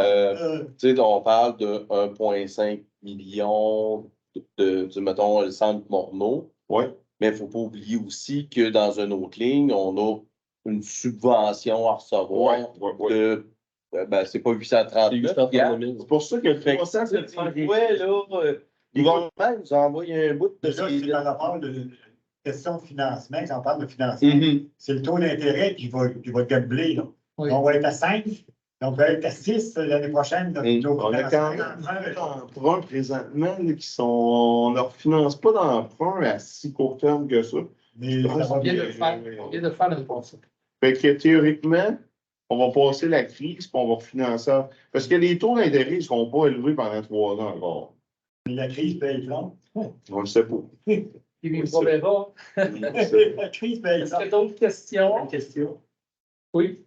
Tu sais, on parle de 1,5 million mettons, le centre Morneau. Oui. Mais il ne faut pas oublier aussi que dans une autre ligne, on a une subvention à recevoir de. Ben, c'est pas 839 000. C'est pour ça que le 300, c'est le le gouvernement nous a envoyé un bout de Ça, c'est par rapport à la question de financement, quand on parle de financement. C'est le taux d'intérêt qui va doubler. Là. Oui. On va être à 5, on va être à 6 l'année prochaine. On a quand même d'emprunts présentement on ne refinance pas d'emprunt à si court terme que ça. Mais ça va On vient bien. de le faire l'année passée. Fait que théoriquement, on va passer la crise et on va refinancer. Parce que les taux d'intérêt ne seront pas élevés pendant 3 ans encore. Mais la crise peut être longue. On ne le sait pas. On verra. La crise peut être Est-ce qu'il y a longue. d'autres questions? Une question. Oui.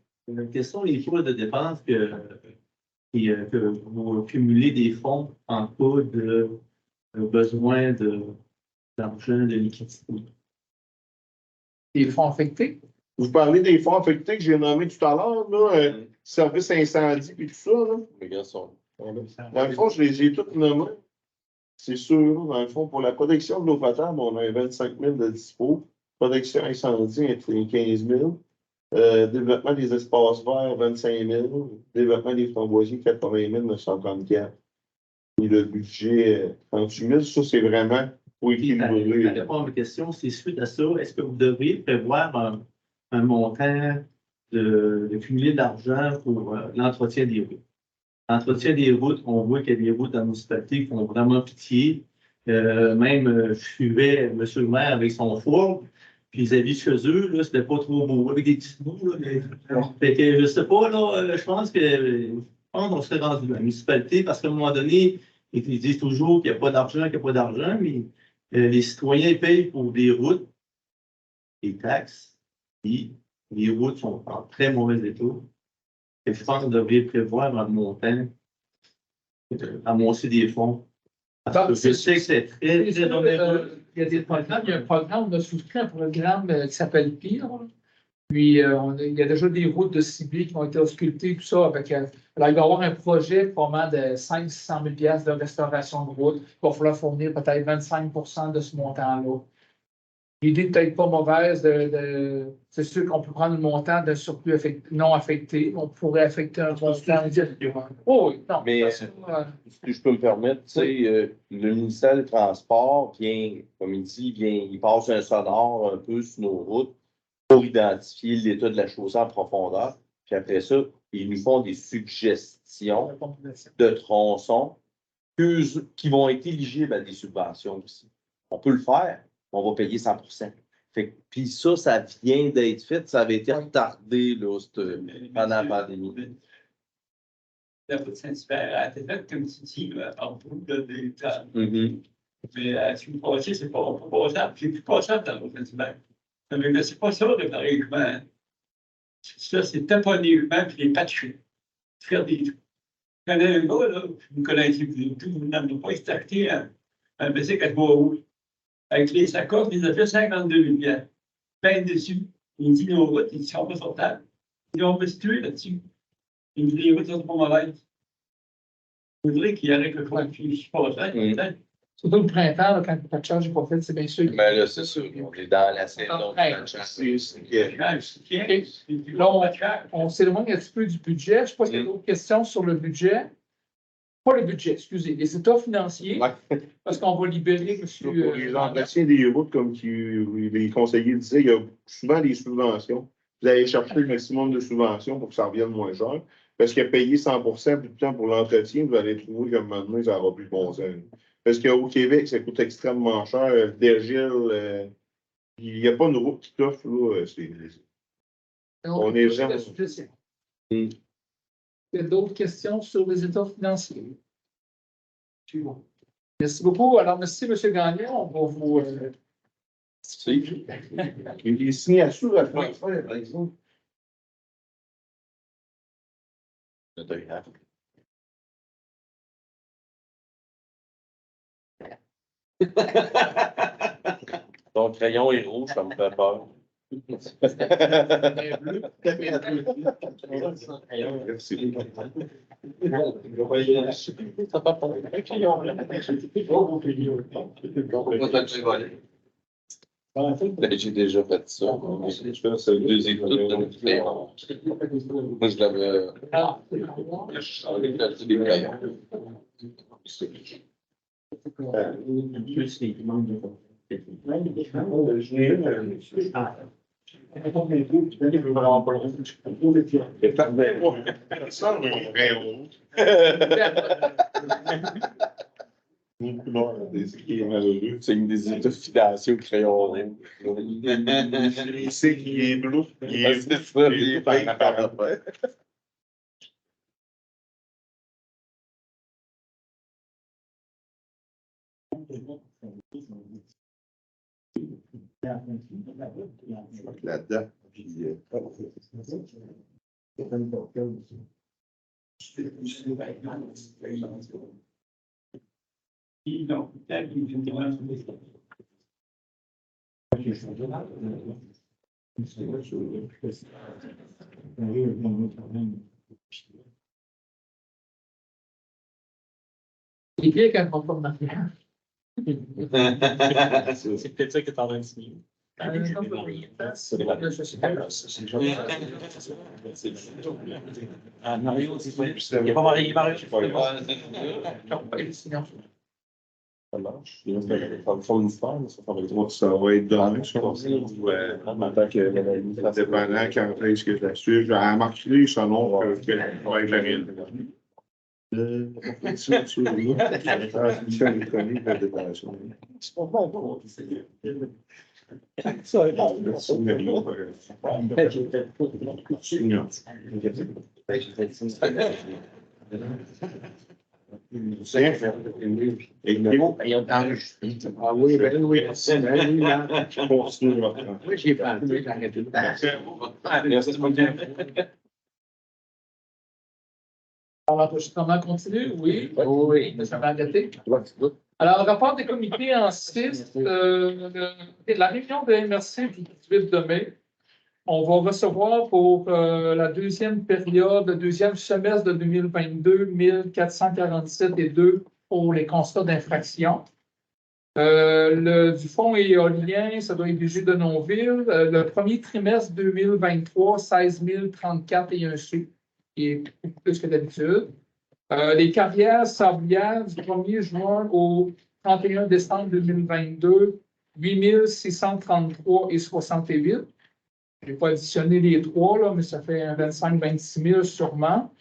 Quels sont les choix de dépenses que vous cumulez des fonds en cas de besoin d'argent, de liquidité? Les fonds affectés? Vous parlez des fonds affectés que j'ai nommés tout à l'heure, là, service incendie et tout ça. Là. Regarde ça. Dans le fond, je les ai tous nommés. C'est sûr, dans le fond, pour la protection de l'eau potable, on a 25 000 de dispo. Protection incendie, 15 000. Développement des espaces verts, 25 000. Développement des framboisiers, 80 934. Et le budget, 38 000. Ça, c'est vraiment pour La équilibrer. réponse à ma question, c'est suite à ça, est-ce que vous devriez prévoir un montant de cumuler d'argent pour l'entretien des routes? L'entretien des routes, on voit qu'il y a des routes dans la municipalité qui font vraiment pitié. Je suivais M. le maire avec son four, puis ils avaient chez eux, là, c'était pas trop beau, avec des petits mots. Fait que je sais pas, là, je pense qu'on serait rendu à la municipalité parce qu'à un moment donné, ils disent toujours qu'il n'y a pas d'argent, mais les citoyens payent pour des routes, des taxes, et les routes sont en très mauvais état. Et je pense qu'on devrait prévoir un montant, amoncer des fonds. Parce que je sais que c'est très, très onéreux. Il y a des programmes. Il y a un programme, on a souscrit un programme qui s'appelle PIR. Puis, il y a déjà des routes de ciblées qui ont été auscultées, tout ça. Alors, il va y avoir un projet probablement de 500 000 de restauration de route. Il va falloir fournir peut-être 25 de ce montant-là. L'idée n'est peut-être pas mauvaise c'est sûr qu'on peut prendre le montant d'un surplus non affecté. On pourrait affecter un montant. Oh oui, non. Mais si je peux me permettre, tu sais, le ministère des Transports vient, comme il dit, il passe un sonore un peu sur nos routes pour identifier l'état de la chaussée en profondeur. Puis après ça, ils nous font des suggestions de tronçons qui vont être éligibles à des subventions aussi. On peut le faire. On va payer 100%. Puis ça vient d'être fait. Ça avait été retardé là, pendant la pandémie. La route Saint-Hubert a été faite, comme tu dis, en bout de temps. Mais si vous passez, c'est pas passable. C'est plus passable dans la route Saint-Hubert. Mais c'est pas ça, le règlement. Ça, c'est taponner humain puis les patcher. Faire des trous. Il y en a un gars, là, vous me connaissez, vous n'avez pas extracté un bicycle à 3 roues. avec les sacoches, il a fait 52 000 piastres. Peine dessus. Il dit nos routes, ils sont pas sortables. Il dit on peut se tuer là-dessus. Il dit les routes sont pas mauvaises. C'est vrai qu'il y aurait quelque chose qui se passe, peut-être. Surtout le printemps, là, quand le patchage n'est pas fait, c'est bien sûr. Mais là, c'est sûr, on est dans la saison. Là, on s'éloigne un petit peu du budget. Je ne sais pas s'il y a d'autres questions sur le budget. Pas le budget, excusez, les états financiers, parce qu'on va libérer Pour les entretiens des routes, comme les conseillers disaient, il y a souvent des subventions. Vous allez chercher le maximum de subventions pour que ça revienne moins cher. Parce que payer 100% plus de temps pour l'entretien, vous allez trouver qu'à un moment donné, ça n'aura plus de bon sens. Parce qu'au Québec, ça coûte extrêmement cher. Dergil, il n'y a pas une route qui t'offre, là. On est vraiment. Il y a d'autres questions sur les états financiers? Merci beaucoup. Alors, merci, M. Gagnon. On va vous. Il est signé à sous la fin, par exemple. Ton crayon est rouge, ça me fait peur. Merci. J'ai déjà fait ça. C'est deux études de crayon. Moi, je l'avais. J'avais perdu des crayons. C'est une des études financières au crayon rouge. Il sait qu'il est bleu. Il est C'est ça, il est pas capable. Là-dedans. Non, peut-être qu'il y a Il est bien quand on va en arrière. C'est peut-être ça que tu es en train de signer. Mario, il n'y a pas Mario. Ça marche. Il faut une forme, ça va être. Ça va être demain, je pense. Dépendant quand est-ce que je la suis. Elle a marqué son nom que va être la mienne. Ah oui, ben oui. Oui, j'ai pas arrêté. L'enregistrement continue, oui. Oui. Ça va arrêter. Alors, le rapport des comités en 6, la réunion de MRC du 18 de mai, on va recevoir pour la deuxième période, le deuxième semestre de 2022, 1447 et 2 pour les constats d'infraction. Du fonds éolien, ça doit être budget de Nonville. Le premier trimestre 2023, 16 034 et un sou, qui est plus que d'habitude. Les carrières sablières du 1er juin au 31 décembre 2022, 8 633 et 68. Je n'ai pas additionné les trois, là, mais ça fait 25-26 000 sûrement.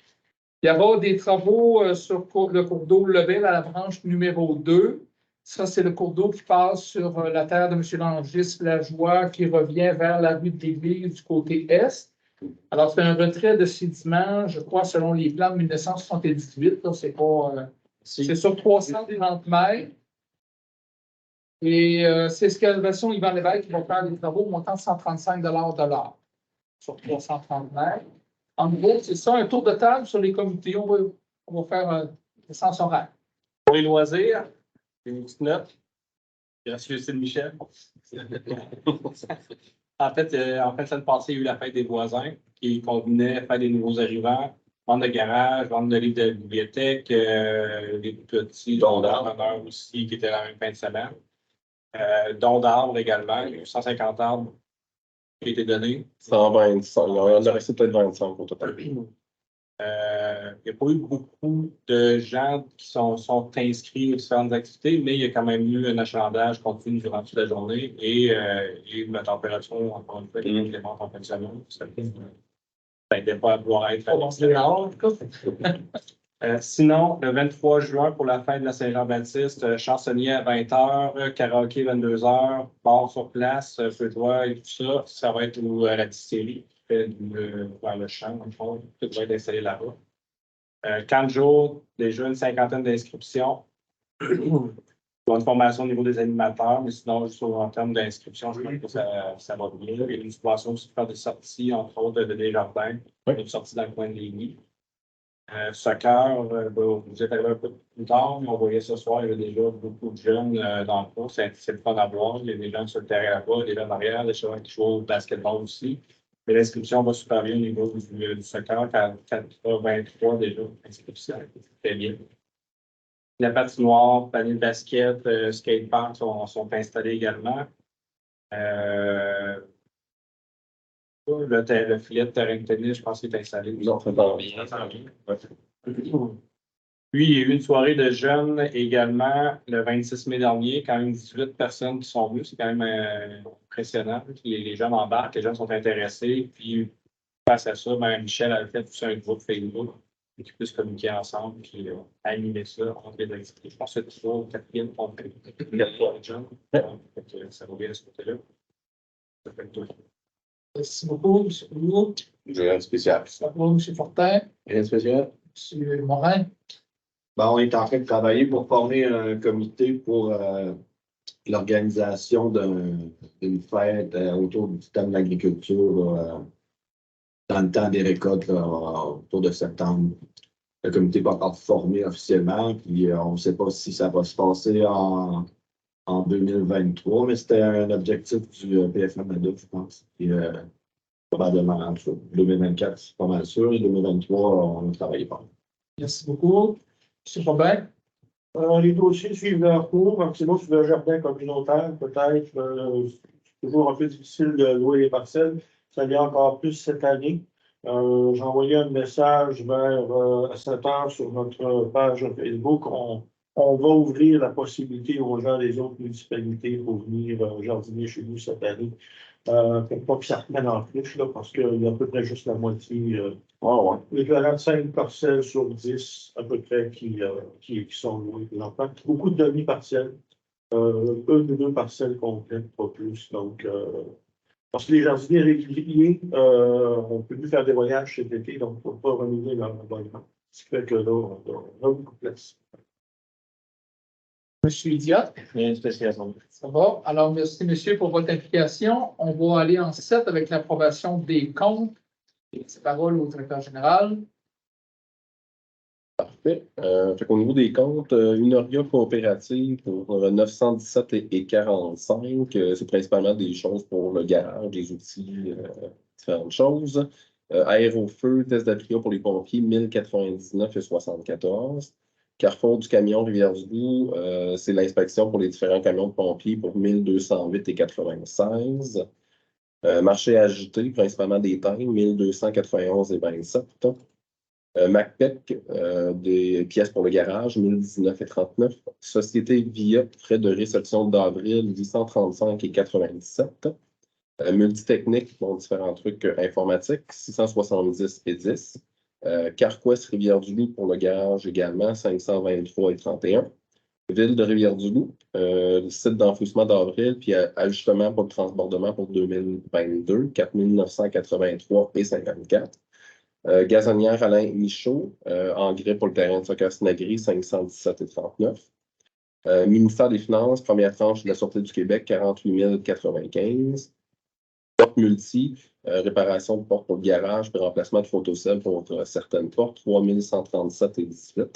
Il y aura des travaux sur le cours d'eau Level à la branche numéro 2. Ça, c'est le cours d'eau qui passe sur la terre de M. Langis-Lajoie qui revient vers la rue de l'Église du côté est. Alors, c'est un retrait de sédiments, je crois, selon les plans de 1978. C'est sur 330 mètres. Et c'est excavation Yvan Lévesque qui va faire des travaux montant 135 de l'heure sur 330 mètres. En gros, c'est ça, un tour de table sur les comités. On va faire un sens horaire. Pour les loisirs, une petite note. Gracieux, c'est Michel. En fait, semaine passée, il y a eu la fête des voisins qui combinait fête des nouveaux arrivants, vente de garage, vente de livres de bibliothèque, des petits dons d'arbres aussi qui étaient la même fin de semaine. Dons d'arbres également, il y a eu 150 arbres qui ont été donnés. 125. Il y en a resté peut-être 25 au total. Il n'y a pas eu beaucoup de gens qui sont inscrits aux différentes activités, mais il y a quand même eu un achalandage continu durant toute la journée et la température, encore une fois, qui est clémente en fin de semaine. Ça n'aidait pas à pouvoir être sinon, le 23 juin, pour la fête de la Saint-Jean-Baptiste, chansonnier à 20h, karaoké 22h, bar sur place, feu de joie et tout ça. Ça va être à la distillerie. Vers le champ, dans le fond, tout va être installé là-bas. 4 jours, déjà une cinquantaine d'inscriptions. Pour une formation au niveau des animateurs, mais sinon, juste en termes d'inscription, je pense que ça va bien. Il y a une situation aussi de faire des sorties, entre autres, de Desjardins, une sortie dans le coin de Lévis. Soccer, vous êtes arrivé un peu plus tard, mais on voyait ce soir, il y avait déjà beaucoup de jeunes dans le cours. C'est le fun à voir. Il y a des gens sur le terrain là-bas, des gens en arrière, des gens qui jouent au basketball aussi. Mais l'inscription va super bien au niveau du soccer, 423 déjà, l'inscription, très bien. La patinoire, panier de basket, skatepark sont installés également. Le filet de terrain de tennis, je pense qu'il est installé. Non, ça va bien. Puis, il y a eu une soirée de jeunes également le 26 mai dernier, quand même 18 personnes qui sont venues. C'est quand même impressionnant. Les jeunes embarquent, les jeunes sont intéressés. Puis, face à ça, Michel a fait tout ça un groupe Facebook qui puisse communiquer ensemble, qui a animé ça entre les activités. Je pense que c'est 3 ou 4 films ont fait les jeunes. Ça va bien de ce côté-là. Ça fait le tour. Merci beaucoup, M. Boulot. Rien de spécial. M. Fortin, Rien de spécial. M. Morin. Ben, on est en train de travailler pour former un comité pour l'organisation d'une fête autour du thème de l'agriculture dans le temps des récoltes là, autour de septembre. Le comité n'est pas encore formé officiellement, puis on ne sait pas si ça va se passer en 2023, mais c'était un objectif du PFM-ADA, je pense. Puis, probablement en 2024, c'est pas mal sûr. Et 2023, on a travaillé pas. Merci beaucoup. M. Robin. Les dossiers suivent leur cours. Sinon, sur le jardin communautaire, peut-être, c'est toujours un peu difficile de louer les parcelles. Ça vient encore plus cette année. J'ai envoyé un message à 7 heures sur notre page Facebook. On va ouvrir la possibilité aux gens des autres municipalités pour venir jardiner chez nous cette année. Pour pas que ça remette en flèche, là, parce qu'il y a à peu près juste la moitié. Les 45 parcelles sur 10, à peu près, qui sont louées. Beaucoup de demi-parcelles. Une ou deux parcelles complètes, pas plus. Donc, parce que les jardiniers réguliers, on ne peut plus faire des voyages cet été, donc on ne peut pas renouveler leur abonnement. Ce qui fait que là, on a beaucoup de place. Monsieur Idiot. Rien de spécial. Ça va. Alors, merci, monsieur, pour votre implication. On va aller en 7 avec l'approbation des comptes. C'est parole au directeur général. Parfait. Fait qu'au niveau des comptes, une Unoria coopérative pour 917,45. C'est principalement des choses pour le garage, des outils, différentes choses. Aérofeu, test d'Apria pour les pompiers, 1099,74. Carrefour du camion Rivière-du-Loup, c'est l'inspection pour les différents camions de pompiers pour 1208,96. Marché agité, principalement des teignes, 1291,27. MacPec, des pièces pour le garage, 1019,39. Société Via, frais de réception d'avril, 835,97. Multitechnique, pour différents trucs informatiques, 670,10. Carquest Rivière-du-Loup pour le garage également, 523,31. Ville de Rivière-du-Loup, site d'enfouissement d'avril, puis ajustement pour le transbordement pour 2022, 4983,54. Gazonnière Alain Michaud, engrais pour le terrain de soccer Snagri, 517,39. Ministère des Finances, première tranche de la Sûreté du Québec, 48,095. Porte multi, réparation de porte pour le garage, puis remplacement de photocell pour certaines portes, 3137,18.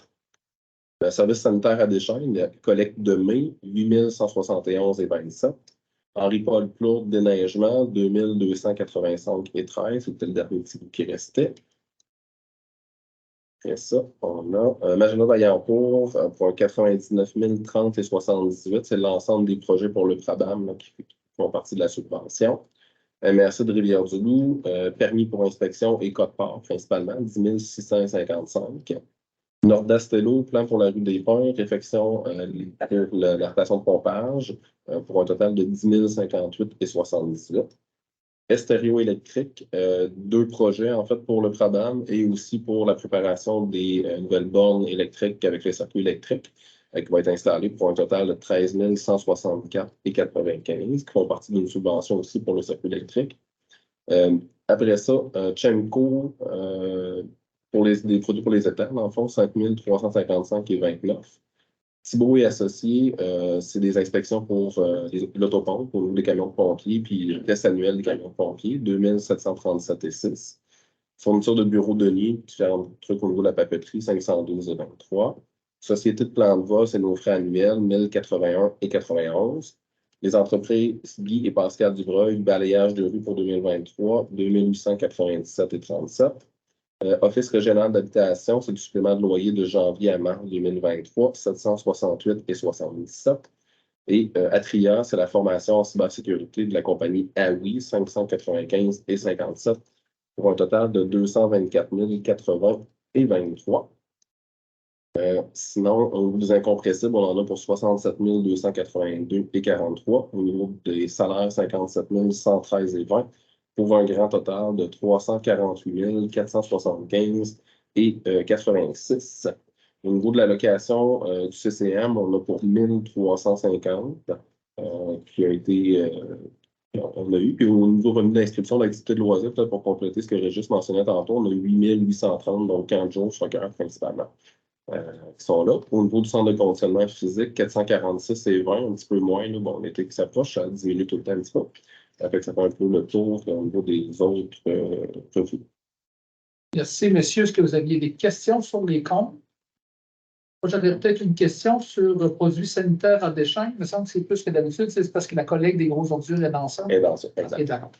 Le service sanitaire à Deschênes, collecte de mai, 8171,27. Henri-Paul Plourde, déneigement, 2285,13. C'était le dernier petit bout qui restait. Après ça, on a Maginot Vaillancourt pour un 99 030,78. C'est l'ensemble des projets pour le PRABAM là, qui font partie de la subvention. MRC de Rivière-du-Loup, permis pour inspection et code-part principalement, 10 655. Nordastello, plan pour la rue des Pins, réfection pour la station de pompage, pour un total de 10 058,78. Estéréo électrique, 2 projets en fait pour le PRABAM et aussi pour la préparation des nouvelles bornes électriques avec les circuits électriques qui vont être installés pour un total de 13 164,95 qui font partie d'une subvention aussi pour le circuit électrique. Après ça, Chemco, pour des produits pour les étangs, dans le fond, 5 355,29. Thibault et Associés, c'est des inspections pour l'autopompe, pour les camions de pompiers, puis le test annuel des camions de pompiers, 2737,6. Fourniture de bureaux de nuit, différents trucs au niveau de la papeterie, 512,23. Société de plan de vol, c'est nos frais annuels, 1081,91. Les entreprises Guy et Pascal Dubreuil, balayage de rue pour 2023, 2897,37. Office régional d'habitation, c'est du supplément de loyer de janvier à mars 2023, 768,77. Et Atria, c'est la formation en cybersécurité de la compagnie AWI, 595,57, pour un total de 224 080,23. Sinon, au niveau des incompressibles, on en a pour 67 282,43. Au niveau des salaires, 57 113,20. Pour un grand total de 348 475,86. Au niveau de la location du CCM, on a pour 1350 qui a été on a eu. Puis au niveau revenu d'inscription d'activité de loisirs, peut-être pour compléter ce que Régis mentionnait tantôt, on a 8830, donc 15 jours soccer principalement, qui sont là. Au niveau du centre de conditionnement physique, 446,20, un petit peu moins. Là, bon, l'été qui s'approche, ça diminue tout le temps un petit peu. Ça fait un peu le tour au niveau des autres revenus. Merci, messieurs. Est-ce que vous aviez des questions sur les comptes? Moi, j'avais peut-être une question sur le produit sanitaire à Deschênes. Il me semble que c'est plus que d'habitude. C'est parce que la collecte des grosses ordures est dans ça. Et dans ça, exactement. D'accord.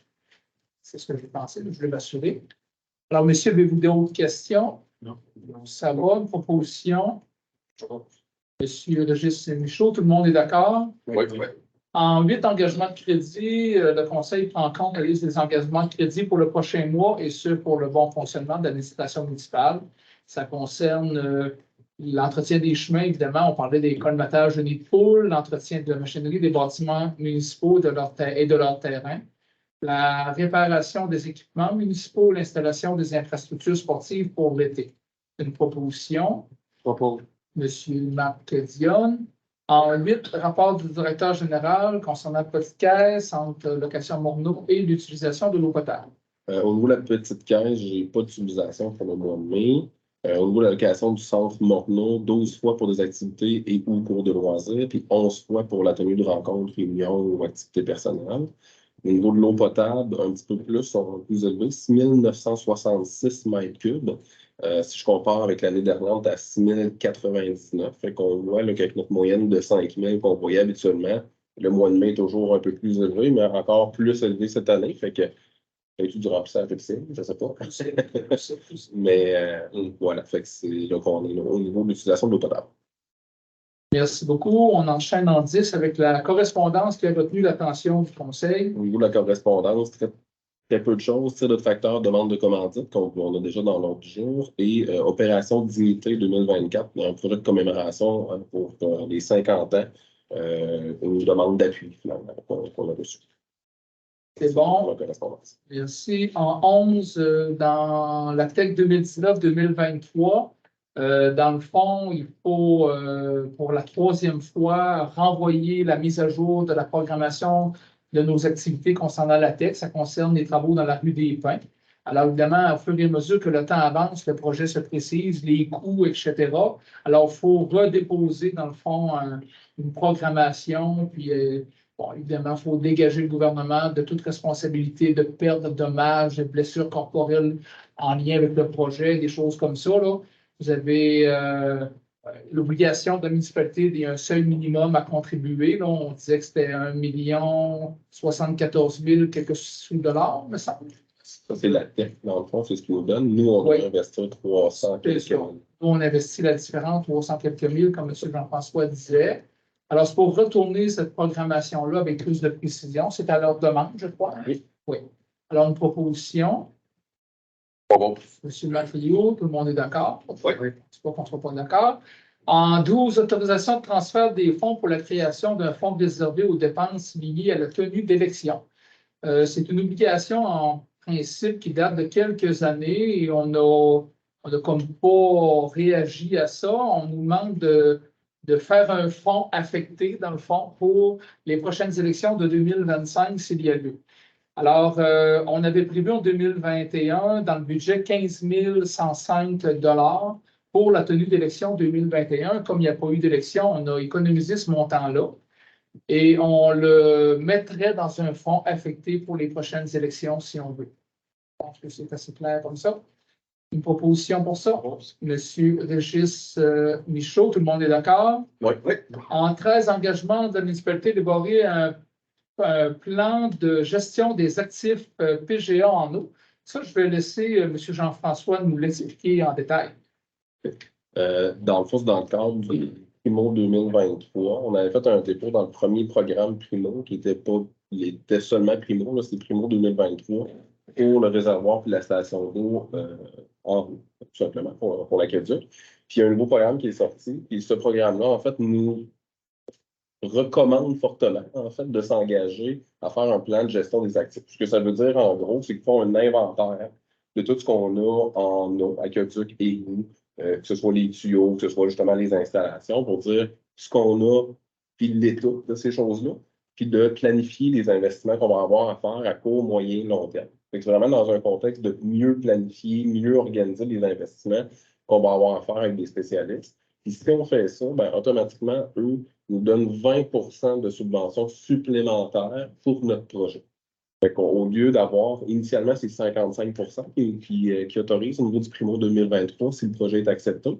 C'est ce que j'ai pensé. Je voulais m'assurer. Alors, messieurs, avez-vous d'autres questions? Non. Ça va, une proposition? Monsieur Régis Michaud, tout le monde est d'accord? Oui, oui. En 8 engagements de crédit, le Conseil prend en compte la liste des engagements de crédit pour le prochain mois et ce pour le bon fonctionnement de l'administration municipale. Ça concerne l'entretien des chemins, évidemment. On parlait des colmatages de nids de poules, l'entretien de la machinerie des bâtiments municipaux et de leur terrain, la réparation des équipements municipaux, l'installation des infrastructures sportives pour l'été. Une proposition. Monsieur Marc Dionne. En 8, rapport du directeur général concernant la petite caisse entre location Morneau et l'utilisation de l'eau potable. Au niveau de la petite caisse, je n'ai pas d'utilisation pour le mois de mai. Au niveau de la location du centre Morneau, 12 fois pour des activités et ou cours de loisirs, puis 11 fois pour la tenue de rencontres, réunions ou activités personnelles. Au niveau de l'eau potable, un petit peu plus, on est plus élevé, 6 966 mètres cubes. Si je compare avec l'année dernière, on est à 6 099. Fait qu'on voit qu'avec notre moyenne de 5 000 qu'on voyait habituellement, le mois de mai est toujours un peu plus élevé, mais encore plus élevé cette année. Fait que peut-être du remplissage difficile, je ne sais pas. Mais voilà, fait que c'est là qu'on est là, au niveau de l'utilisation de l'eau potable. Merci beaucoup. On enchaîne en 10 avec la correspondance qui a retenu l'attention du Conseil. Au niveau de la correspondance, très peu de choses. Tir de tracteur, demande de commandite, qu'on a déjà dans l'ordre du jour. Et Opération Dignité 2024, un projet de commémoration pour les 50 ans. Une demande d'appui, finalement, qu'on a reçue. C'est bon. Merci. En 11, dans la TEC 2019-2023, dans le fond, il faut, pour la 3e fois, renvoyer la mise à jour de la programmation de nos activités concernant la TEC. Ça concerne les travaux dans la rue des Pins. Alors, évidemment, au fur et à mesure que le temps avance, le projet se précise, les coûts, etc. Alors, il faut redéposer, dans le fond, une programmation. Puis, bon, évidemment, il faut dégager le gouvernement de toute responsabilité de perte de dommages, de blessures corporelles en lien avec le projet, des choses comme ça, là. Vous avez l'obligation de la municipalité, il y a un seuil minimum à contribuer. Là, on disait que c'était 1,074 000 quelques sous-dollars, me semble. Ça, c'est la TEC, dans le fond, c'est ce qu'ils nous donne. Nous, on doit investir 300 quelques mille. Nous, on investit la différence, 300 quelques mille, comme M. Jean-François disait. Alors, c'est pour retourner cette programmation-là avec plus de précision. C'est à leur demande, je crois. Oui. Oui. Alors, une proposition. Bon. M. Matrio, tout le monde est d'accord? Oui. C'est pas qu'on ne soit pas d'accord. En 12, autorisation de transfert des fonds pour la création d'un fonds réservé aux dépenses liées à la tenue d'élections. C'est une obligation en principe qui date de quelques années et on a comme pas réagi à ça. On nous demande de faire un fonds affecté, dans le fond, pour les prochaines élections de 2025 s'il y a lieu. Alors, on avait prévu en 2021, dans le budget, 15 105 $ pour la tenue d'élection 2021. Comme il n'y a pas eu d'élection, on a économisé ce montant-là et on le mettrait dans un fonds affecté pour les prochaines élections, si on veut. Je pense que c'est assez clair comme ça. Une proposition pour ça? Monsieur Régis Michaud, tout le monde est d'accord? Oui. En 13, engagement de la municipalité d'élaborer un plan de gestion des actifs PGA en eau. Ça, je vais laisser M. Jean-François nous l'expliquer en détail. Dans le fond, c'est dans le cadre du Primo 2023. On avait fait un dépôt dans le premier programme Primo, qui était seulement Primo, là, c'est Primo 2023, pour le réservoir et la station d'eau en eau, tout simplement, pour l'aqueduc. Puis il y a un nouveau programme qui est sorti. Et ce programme-là, en fait, nous recommande fortement, en fait, de s'engager à faire un plan de gestion des actifs. Ce que ça veut dire, en gros, c'est qu'ils font un inventaire de tout ce qu'on a en eau, aqueduc et eau, que ce soit les tuyaux, que ce soit justement les installations, pour dire ce qu'on a, puis l'état de ces choses-là, puis de planifier les investissements qu'on va avoir à faire à court, moyen, long terme. C'est vraiment dans un contexte de mieux planifier, mieux organiser les investissements qu'on va avoir à faire avec des spécialistes. Puis si on fait ça, bien, automatiquement, eux nous donnent 20% de subventions supplémentaires pour notre projet. Au lieu d'avoir, initialement, c'est 55% qui autorise au niveau du Primo 2023 si le projet est accepté.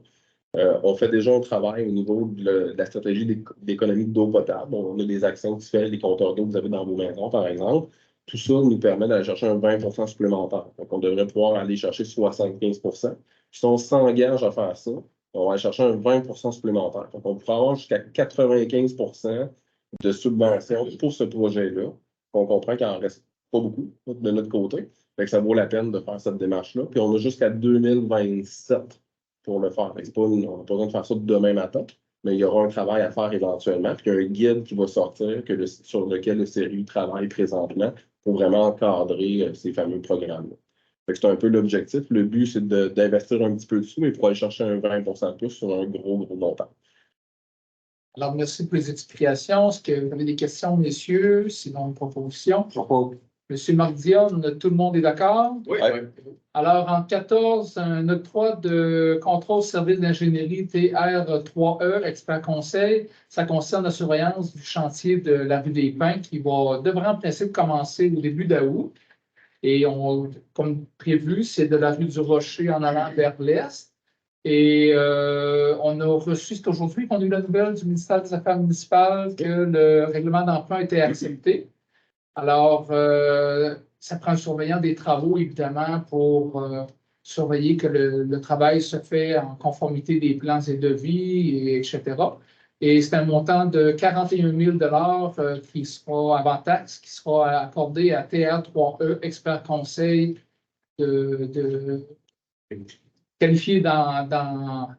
On fait déjà un travail au niveau de la stratégie d'économie d'eau potable. On a des actions qui se font, des compteurs d'eau que vous avez dans vos maisons, par exemple. Tout ça nous permet d'aller chercher un 20% supplémentaire. Donc, on devrait pouvoir aller chercher 75%. Si on s'engage à faire ça, on va aller chercher un 20% supplémentaire. Donc, on pourrait avoir jusqu'à 95% de subventions pour ce projet-là. On comprend qu'il n'en reste pas beaucoup de notre côté. Donc, ça vaut la peine de faire cette démarche-là. Puis, on a jusqu'à 2027 pour le faire. On n'a pas besoin de faire ça demain matin, mais il y aura un travail à faire éventuellement. Puis, il y a un guide qui va sortir sur lequel le CRU travaille présentement pour vraiment encadrer ces fameux programmes-là. C'est un peu l'objectif. Le but, c'est d'investir un petit peu dessus, mais pour aller chercher un 20% de plus sur un gros montant. Alors, merci pour les explications. Est-ce que vous avez des questions, messieurs? Sinon, une proposition? Monsieur Marc Dionne, tout le monde est d'accord? Oui. Alors, en 14, un octroi de contrôle service d'ingénierie TR3E, expert conseil. Ça concerne la surveillance du chantier de la rue des Pins qui devrait en principe commencer au début d'août. Et comme prévu, c'est de la rue du Rocher en allant vers l'est. Et on a reçu, c'est aujourd'hui qu'on a eu la nouvelle du ministère des Affaires municipales que le règlement d'emprunt a été accepté. Alors, ça prend un surveillant des travaux, évidemment, pour surveiller que le travail se fait en conformité des plans et devis, etc. Et c'est un montant de 41 000 $ qui sera avant taxe, qui sera accordé à TR3E, expert conseil qualifié dans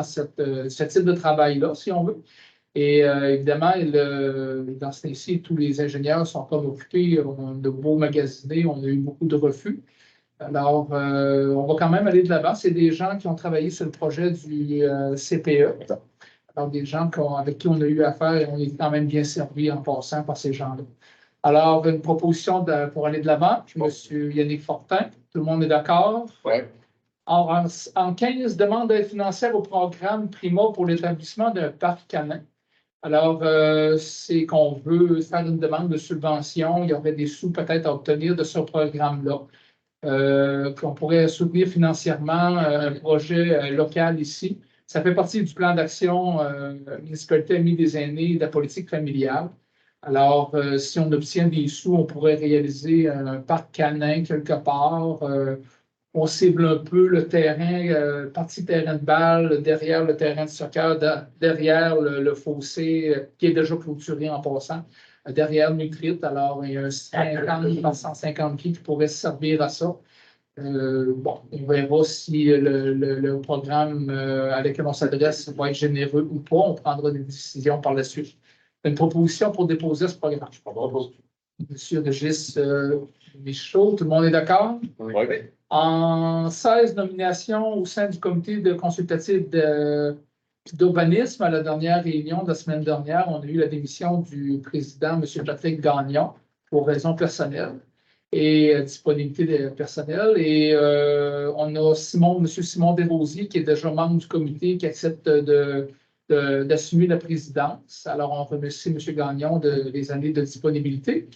ce type de travail-là, si on veut. Et évidemment, dans ce cas-ci, tous les ingénieurs sont comme occupés, on a de beaux magasinés, on a eu beaucoup de refus. Alors, on va quand même aller de l'avant. C'est des gens qui ont travaillé sur le projet du CPE. Alors, des gens avec qui on a eu affaire et on est quand même bien servi en passant par ces gens-là. Alors, une proposition pour aller de l'avant. M. Yannick Fortin, tout le monde est d'accord? Oui. En 15, demande d'aide financière au programme Primo pour l'établissement d'un parc canin. Alors, c'est qu'on veut faire une demande de subvention. Il y aurait des sous peut-être à obtenir de ce programme-là. Qu'on pourrait soutenir financièrement un projet local ici. Ça fait partie du plan d'action municipalité amie des aînés de la politique familiale. Alors, si on obtient des sous, on pourrait réaliser un parc canin quelque part. On cible un peu le terrain, partie terrain de balle, derrière le terrain de soccer, derrière le fossé qui est déjà clôturé en passant, derrière Nutrit. Alors, il y a un 50 par 150 pieds qui pourrait servir à ça. Bon, on verra si le programme à lequel on s'adresse va être généreux ou pas. On prendra des décisions par la suite. Une proposition pour déposer ce programme. Monsieur Régis Michaud, tout le monde est d'accord? Oui. En 16 nominations au sein du comité de consultatif d'urbanisme, à la dernière réunion de la semaine dernière, on a eu la démission du président, M. Patrick Gagnon, pour raisons personnelles et disponibilité personnelle. Et on a M. Simon Desrosiers, qui est déjà membre du comité, qui accepte d'assumer la présidence. Alors, on remercie M. Gagnon des années de disponibilité.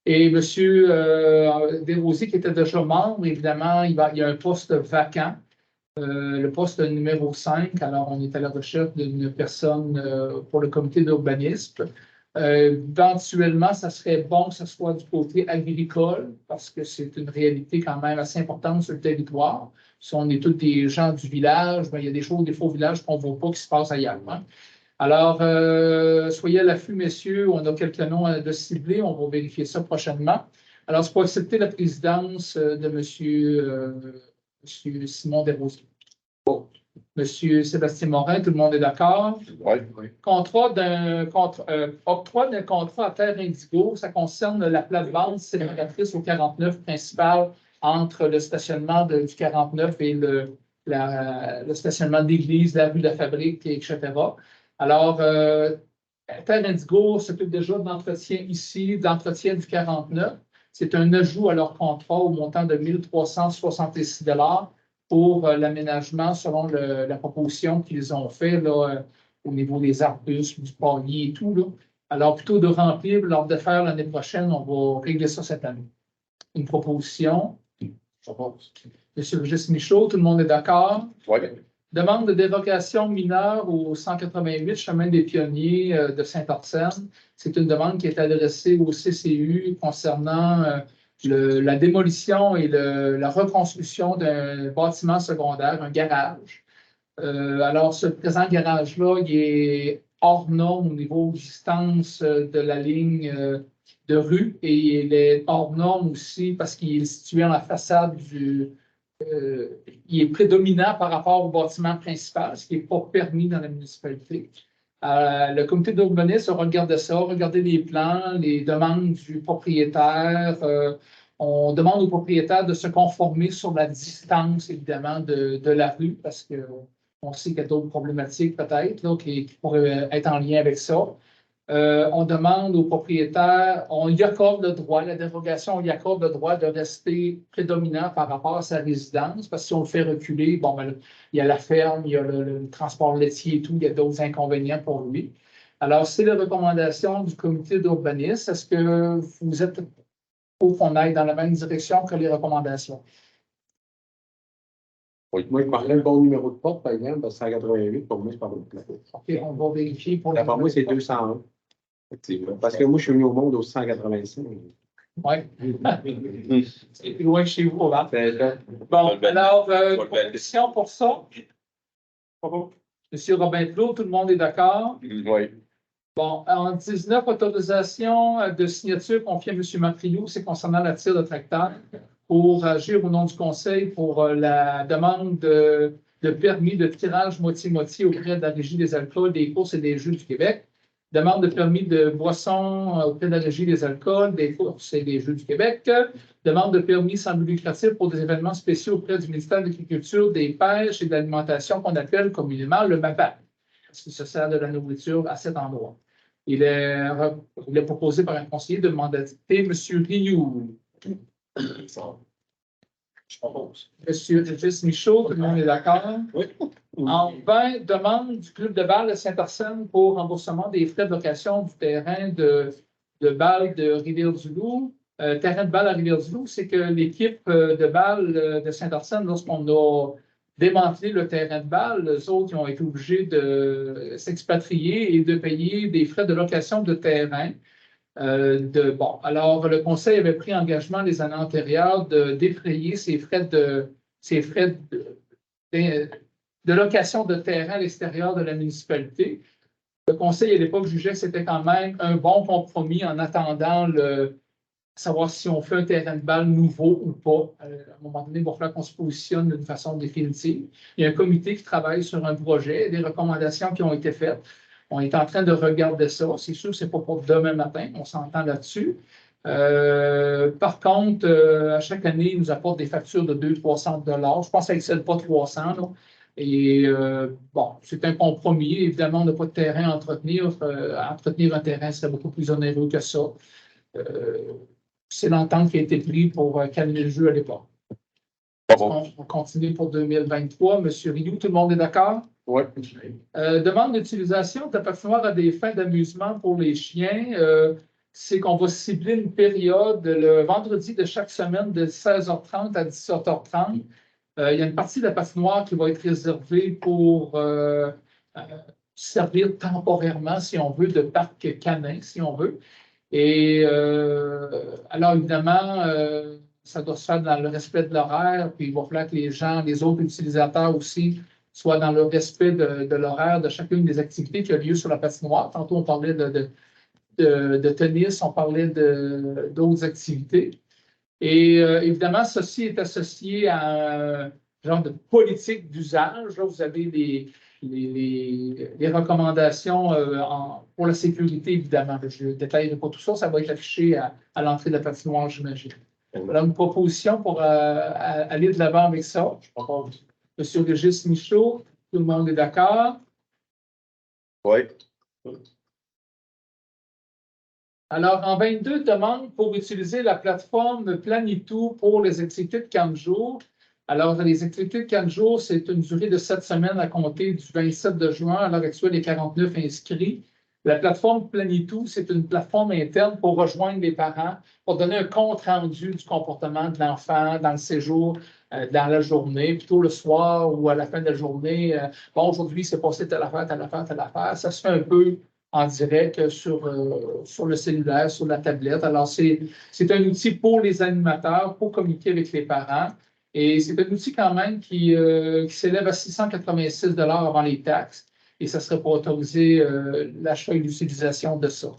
Et M. Desrosiers, qui était déjà membre, évidemment, il y a un poste vacant, le poste numéro 5. Alors, on est à la recherche d'une personne pour le comité d'urbanisme. Éventuellement, ça serait bon que ce soit du côté agricole, parce que c'est une réalité quand même assez importante sur le territoire. Si on est tous des gens du village, bien, il y a des choses, des faux villages qu'on ne voit pas qui se passent ailleurs. Hein. Alors, soyez à l'affût, messieurs. On a quelques noms de ciblés. On va vérifier ça prochainement. Alors, c'est pour accepter la présidence de M. Simon Desrosiers. Bon. M. Sébastien Morin, tout le monde est d'accord? Oui. Octroi d'un contrat à Terre Indigo, ça concerne la plate-bande sélectrice au 49 principal entre le stationnement du 49 et le stationnement d'église, la rue de la Fabrique, etc. Alors, Terre Indigo s'occupe déjà d'entretien ici, d'entretien du 49. C'est un ajout à leur contrat au montant de 1 366 $ pour l'aménagement selon la proposition qu'ils ont fait là, au niveau des arbustes, du palier et tout. Là. Alors, plutôt de remplir, lors de faire l'année prochaine, on va régler ça cette année. Une proposition. Monsieur Régis Michaud, tout le monde est d'accord? Oui. Demande de dérogation mineure au 188 Chemin des Pionniers de Saint-Arsène. C'est une demande qui est adressée au CCU concernant la démolition et la reconstruction d'un bâtiment secondaire, un garage. Alors, ce présent garage-là, il est hors norme au niveau distance de la ligne de rue et il est hors norme aussi parce qu'il est situé en la façade il est prédominant par rapport au bâtiment principal, ce qui n'est pas permis dans la municipalité. Le comité d'urbanisme a regardé ça, regardé les plans, les demandes du propriétaire. On demande au propriétaire de se conformer sur la distance, évidemment, de la rue, parce qu'on sait qu'il y a d'autres problématiques peut-être qui pourraient être en lien avec ça. On demande au propriétaire, on y accorde le droit, la dérogation, on y accorde le droit de rester prédominant par rapport à sa résidence, parce que si on le fait reculer, bon, ben, il y a la ferme, il y a le transport laitier et tout, il y a d'autres inconvénients pour lui. Alors, c'est la recommandation du comité d'urbanisme. Est-ce que vous êtes pour qu'on aille dans la même direction que les recommandations? Oui, moi, je parlais le bon numéro de porte, par exemple, parce que 188, pour moi, c'est pas bon. OK, on va vérifier pour D'après moi, c'est 201. Effectivement. Parce que moi, je suis venu au monde au 185. Oui. C'est plus loin que chez vous, hein? Bon, alors, question pour ça. Monsieur Robin Plot, tout le monde est d'accord? Oui. Bon, en 19, autorisation de signature confiée à M. Macriou, c'est concernant la tire de tracteur pour agir au nom du Conseil pour la demande de permis de tirage moitié-moitié auprès de la Régie des alcools, des courses et des jeux du Québec. Demande de permis de boisson auprès de la Régie des alcools, des courses et des jeux du Québec. Demande de permis sans but lucratif pour des événements spéciaux auprès du ministère de l'Agriculture, des Pêches et de l'Alimentation qu'on appelle communément le MAPAC, parce qu'il se sert de la nourriture à cet endroit. Il est proposé par un conseiller de mandater M. Rioux. Je propose. M. Régis Michaud, tout le monde est d'accord? Oui. En 20, demande du club de balle de Saint-Arsène pour remboursement des frais de location du terrain de balle de Rivière-du-Loup. Terrain de balle à Rivière-du-Loup, c'est que l'équipe de balle de Saint-Arsène, lorsqu'on a démanteler le terrain de balle. Les autres, ils ont été obligés de s'expatrier et de payer des frais de location de terrain. Alors, le Conseil avait pris engagement les années antérieures de défrayer ces frais de location de terrain à l'extérieur de la municipalité. Le Conseil, à l'époque, jugeait que c'était quand même un bon compromis en attendant savoir si on fait un terrain de balle nouveau ou pas. À un moment donné, il va falloir qu'on se positionne d'une façon définitive. Il y a un comité qui travaille sur un projet, des recommandations qui ont été faites. On est en train de regarder ça. C'est sûr que ce n'est pas pour demain matin, on s'entend là-dessus. Par contre, à chaque année, ils nous apportent des factures de 200-300 $. Je pense que ça n'excède pas 300 $. Et c'est un compromis. Évidemment, on n'a pas de terrain à entretenir. Entretenir un terrain serait beaucoup plus onéreux que ça. C'est l'entente qui a été prise pour calmer le jeu à l'époque. On continue pour 2023. Monsieur Rioux, tout le monde est d'accord? Oui. Demande d'utilisation de la patinoire à des fins d'amusement pour les chiens. C'est qu'on va cibler une période le vendredi de chaque semaine de 16h30 à 17h30. Il y a une partie de la patinoire qui va être réservée pour servir temporairement, si on veut, de parc canin, si on veut. Et alors, évidemment, ça doit se faire dans le respect de l'horaire, puis il va falloir que les autres utilisateurs aussi, soient dans le respect de l'horaire de chacune des activités qui a lieu sur la patinoire. Tantôt, on parlait de tennis, on parlait d'autres activités. Et évidemment, ceci est associé à un genre de politique d'usage. Là, vous avez les recommandations pour la sécurité, évidemment. Je ne détaillerai pas tout ça, ça va être affiché à l'entrée de la patinoire, j'imagine. Voilà une proposition pour aller de l'avant avec ça. Je propose M. Régis Michaud, tout le monde est d'accord? Oui. Alors, en 22 demandes pour utiliser la plateforme Planitou pour les activités de 15 jours. Alors, les activités de 15 jours, c'est une durée de 7 semaines à compter du 27 de juin. À l'heure actuelle, il y a 49 inscrits. La plateforme Planitou, c'est une plateforme interne pour rejoindre les parents, pour donner un compte rendu du comportement de l'enfant dans le séjour, dans la journée, plutôt le soir ou à la fin de la journée. Aujourd'hui, c'est passé telle affaire, telle affaire, telle affaire. Ça se fait un peu en direct sur le cellulaire, sur la tablette. Alors, c'est un outil pour les animateurs, pour communiquer avec les parents. Et c'est un outil quand même qui s'élève à 686 $ avant les taxes. Et ça ne serait pas autorisé l'achat et l'utilisation de ça.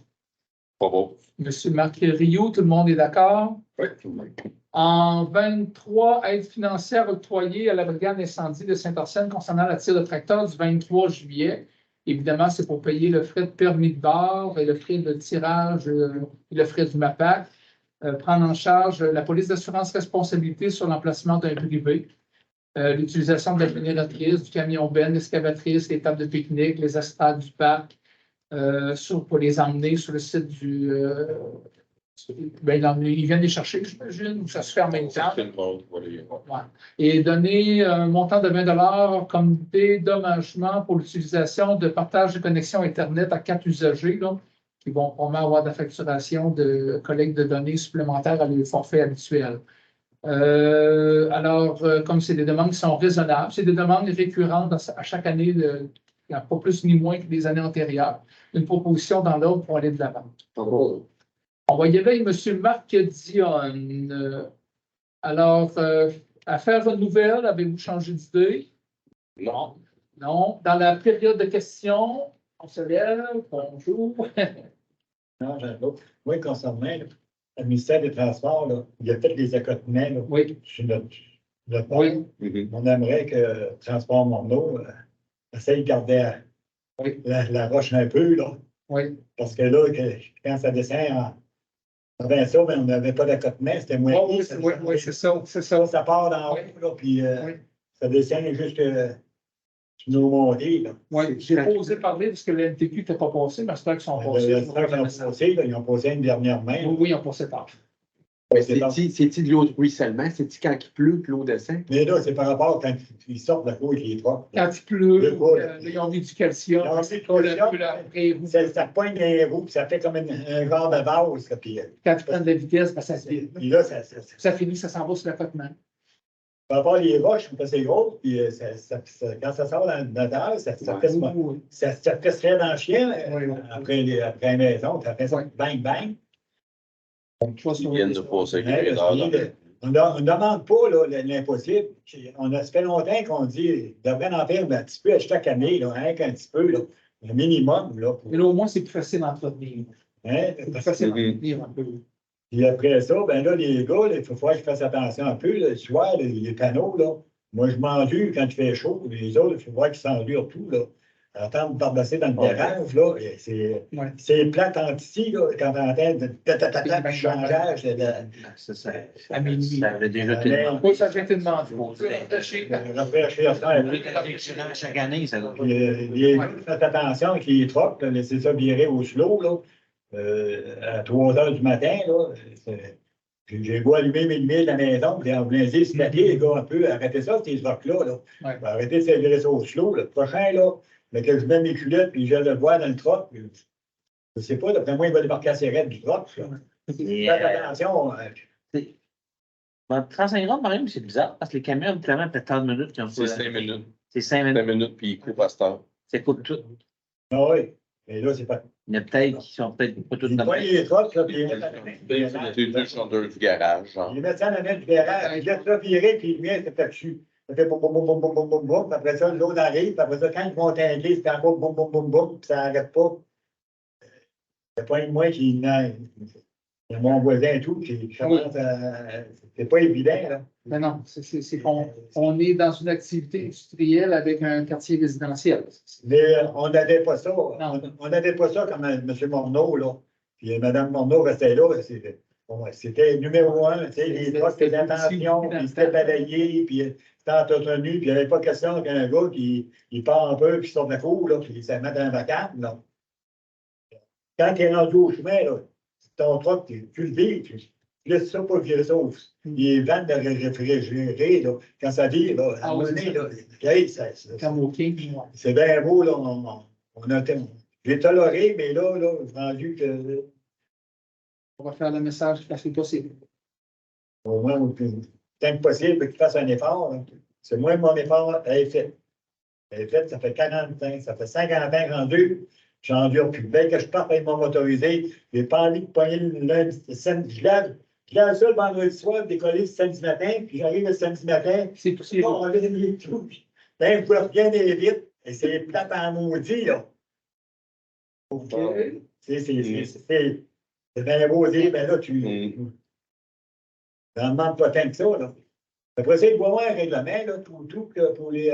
Bravo. Monsieur Marc Rioux, tout le monde est d'accord? Oui, tout le monde. En 23, aide financière octroyée à la brigade incendie de Saint-Arsène concernant la tire de tracteur du 23 juillet. Évidemment, c'est pour payer le frais de permis de bord et le frais de tirage et le frais du MAPAC. Prendre en charge la police d'assurance responsabilité sur l'emplacement d'un privé. L'utilisation de la génératrice, du camion Ben, l'excavatrice, les tables de pique-nique, les estrades du parc, pour les emmener sur le site du... ils viennent les chercher, j'imagine, ou ça se fait en même temps. Ouais. Et donner un montant de 20 $ comme dédommagement pour l'utilisation de partage de connexion Internet à 4 usagers là, qui vont probablement avoir de la facturation de collecte de données supplémentaires à leur forfait habituel. Comme c'est des demandes qui sont raisonnables, c'est des demandes récurrentes à chaque année, pas plus ni moins que les années antérieures. Une proposition dans l'ordre pour aller de l'avant. On va y aller avec M. Marc Dionne. Affaire nouvelle, avez-vous changé d'idée? Non. Non. Dans la période de questions, on se lève. Bonjour. Non, moi, concernant le ministère des Transports, là, il y a fait des accotements là, oui. Sur le pont. Oui. On aimerait que Transport Morneau essaye de garder la roche un peu. Là, parce que là, quand ça descend en 20 ça, on n'avait pas d'accotement, c'était moins. Oui, c'est ça. Ça part d'en haut, là, puis ça descend jusque sur nos montées. Oui, j'ai pas osé parler parce que l'NTQ n'était pas passé, mais c'est qu'ils sont passés. Ils ont posé une dernière main. Oui, ils ont passé tard. C'est-tu de l'eau de ruissellement? C'est-tu quand il pleut que l'eau descend? Mais là, c'est par rapport à quand ils sortent de la cour avec les trois. Quand il pleut, ils ont mis du calcium. Ils ont mis du calcium. Ça poigne les roues, puis ça fait comme un genre de vase. Puis, quand ils prennent de la vitesse, ça finit, ça s'en va sur l'accotement. Par rapport les roches, sont assez grosses, puis quand ça sort dans la terre, ça fesserait dans le chien après la maison, ça fait bang bang. Ils viennent de passer Ouais, quelques heures. on ne demande pas l'impossible. Ça fait longtemps qu'on dit devrait en faire un petit peu à chaque année, là, hein, qu'un petit peu, là, un minimum. Là, Mais là, au moins, c'est plus facile d'entretenir. Hein? C'est plus facile d'entretenir un peu. Puis après ça, ben là, les gars, il faut falloir qu'ils fassent attention un peu. Là, tu vois, les panneaux, là, moi, je m'endure quand il fait chaud. Les autres, il faut voir qu'ils s'endurent tout. Là. Attendre de passer dans le garage, là, c'est plate en ici, là, quand on entend de changeage. Ça avait déjà été demandé. Oui, ça a été demandé. Chaque année, ça doit. Faites attention qu'ils troquent, laissez ça virer au slow, là. À 3 heures du matin, là, j'ai beau allumer mes lumières de la maison, puis en voulant dire, ce matin, les gars, un peu, arrêtez ça, ces rocs-là, là. Arrêtez de faire virer ça au slow. Le prochain, là, mais que je mets mes culottes, puis je le vois dans le troc, je ne sais pas, d'après moi, il va débarquer à ses rêves du troc. Faites attention. Dans 35 grammes, par exemple, c'est bizarre, parce que les camions, habituellement, peut-être 30 minutes. C'est 5 minutes. C'est 5 minutes. 5 minutes, puis ils coupent à cette heure. Ça coûte tout. Ah oui, mais là, c'est pas. Il y en a peut-être qui sont peut-être pas toutes Ils voient les trocs, là, puis ils C'est deux chanteurs du garage, genre. ils mettent ça dans la main du garage, ils laissent ça virer, puis le mien, c'est dessus. Ça fait boum, boum, boum, boum, boum, boum, boum, boum, puis après ça, l'autre arrive, puis après ça, quand ils vont t'inquiéter, c'est encore boum, boum, boum, boum, puis ça n'arrête pas. C'est pas une moi qui neige. Il y a mon voisin et tout, qui commence à. C'est pas évident, là. Mais non, c'est qu'on est dans une activité industrielle avec un quartier résidentiel. Mais on n'avait pas ça. On n'avait pas ça comme M. Morneau, là. Puis Mme Morneau restait là. C'était numéro 1. Tu sais, les trucks faisaient attention, puis c'était balayé, puis c'était entretenu, puis il n'y avait pas question qu'un gars qui part un peu, puis sort de la cour, là, puis ça met dans un vacarme, là. Quand tu es rendu au chemin, là, ton truck, tu le vides, tu laisses ça pas virer ça. Les vannes de réfrigéré, là, quand ça vire, là, à un moment donné, là, c'est bien beau, là. J'ai toléré, mais là, rendu que. On va faire le message le plus facile possible. Au moins, tant que possible, qu'il fasse un effort. Hein. C'est moi, mon effort, elle est faite. Elle est faite, ça fait 40 ans, ça fait 50 ans rendu. J'endure plus. Bien que je parte avec mon motorisé, j'ai pas envie de pogner le lundi, je lave ça le vendredi soir, décoller le samedi matin, puis j'arrive le samedi matin. C'est tout c'est on laisse les tout. Là, vous pouvez bien aller vite. Et c'est plate en maudit, là. OK. C'est bien beau dire, ben là, tu n'en demandes pas tant que ça, là. Après ça, il doit y avoir un règlement, là, tout pour les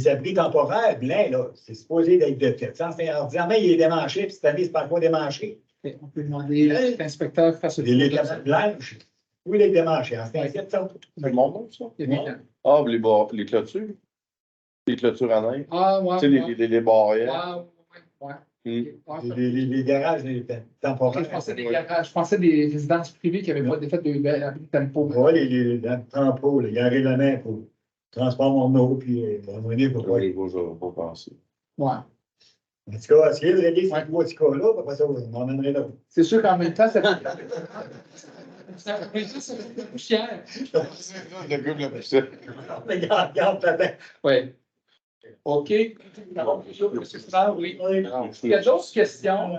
abris temporaires blancs, là, c'est supposé d'être de fait. Ordinairement, il est démanché, puis cette année, c'est pas quoi démanché. On peut demander à l'inspecteur face au les cabanes blanches, où il est démanché. En fait, c'est le monde, ça? Ah, les clôtures? Les clôtures en neige? Ah, ouais. Tu sais, les barrières. Ouais. Les garages temporaires. Je pensais des résidences privées qui n'avaient pas fait de tempo. Oui, les tempos, il y a un règlement pour transport Morneau, puis Pour penser. Ouais. En tout cas, essayez de régler ces trois petits cas-là, après ça, on emmènerait là. C'est sûr qu'en même temps, ça fait plus cher. Regarde, oui. OK. Oui. Il y a d'autres questions.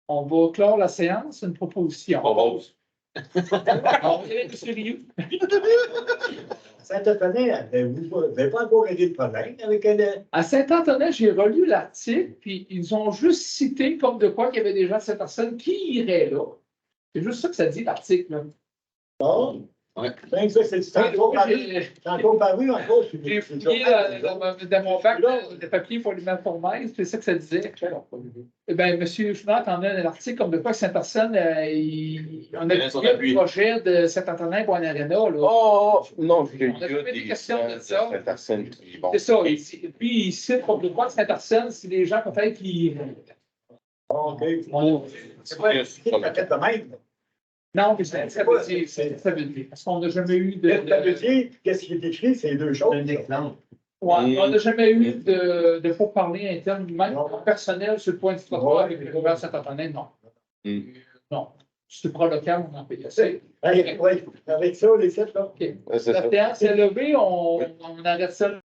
On va clore la séance. Une proposition. Propose. Saint-Antonin, vous n'avez pas encore réglé le problème avec elle? À Saint-Antonin, j'ai relu l'article, puis ils ont juste cité comme de quoi qu'il y avait déjà cette personne qui irait là. C'est juste ça que ça dit, l'article. Bon. Ouais. C'est encore paru encore. J'ai fouillé dans mon bac de papier pour lui mettre pour main, c'est ça que ça disait. Eh bien, M. Schubert en a un article comme de quoi cette personne, on a vu le projet de Saint-Antonin pour un aréna. Oh, non, j'ai eu des questions de ça. C'est ça. Puis, il cite comme de quoi Saint-Antonin, c'est des gens peut-être qui. OK. C'est pas peut-être de même. Non, mais ça veut dire. Parce qu'on n'a jamais eu de. Ça veut dire, qu'est-ce qui est écrit, c'est deux choses. Un exemple. Ouais, on n'a jamais eu de pourparlers internes, même personnel, sur le point du trottoir avec le gouvernement Saint-Antonin, non. Non. supralocal, on en paye assez. Oui, avec ça, les 7, là. OK. C'est La ça. séance est levée, on arrête ça.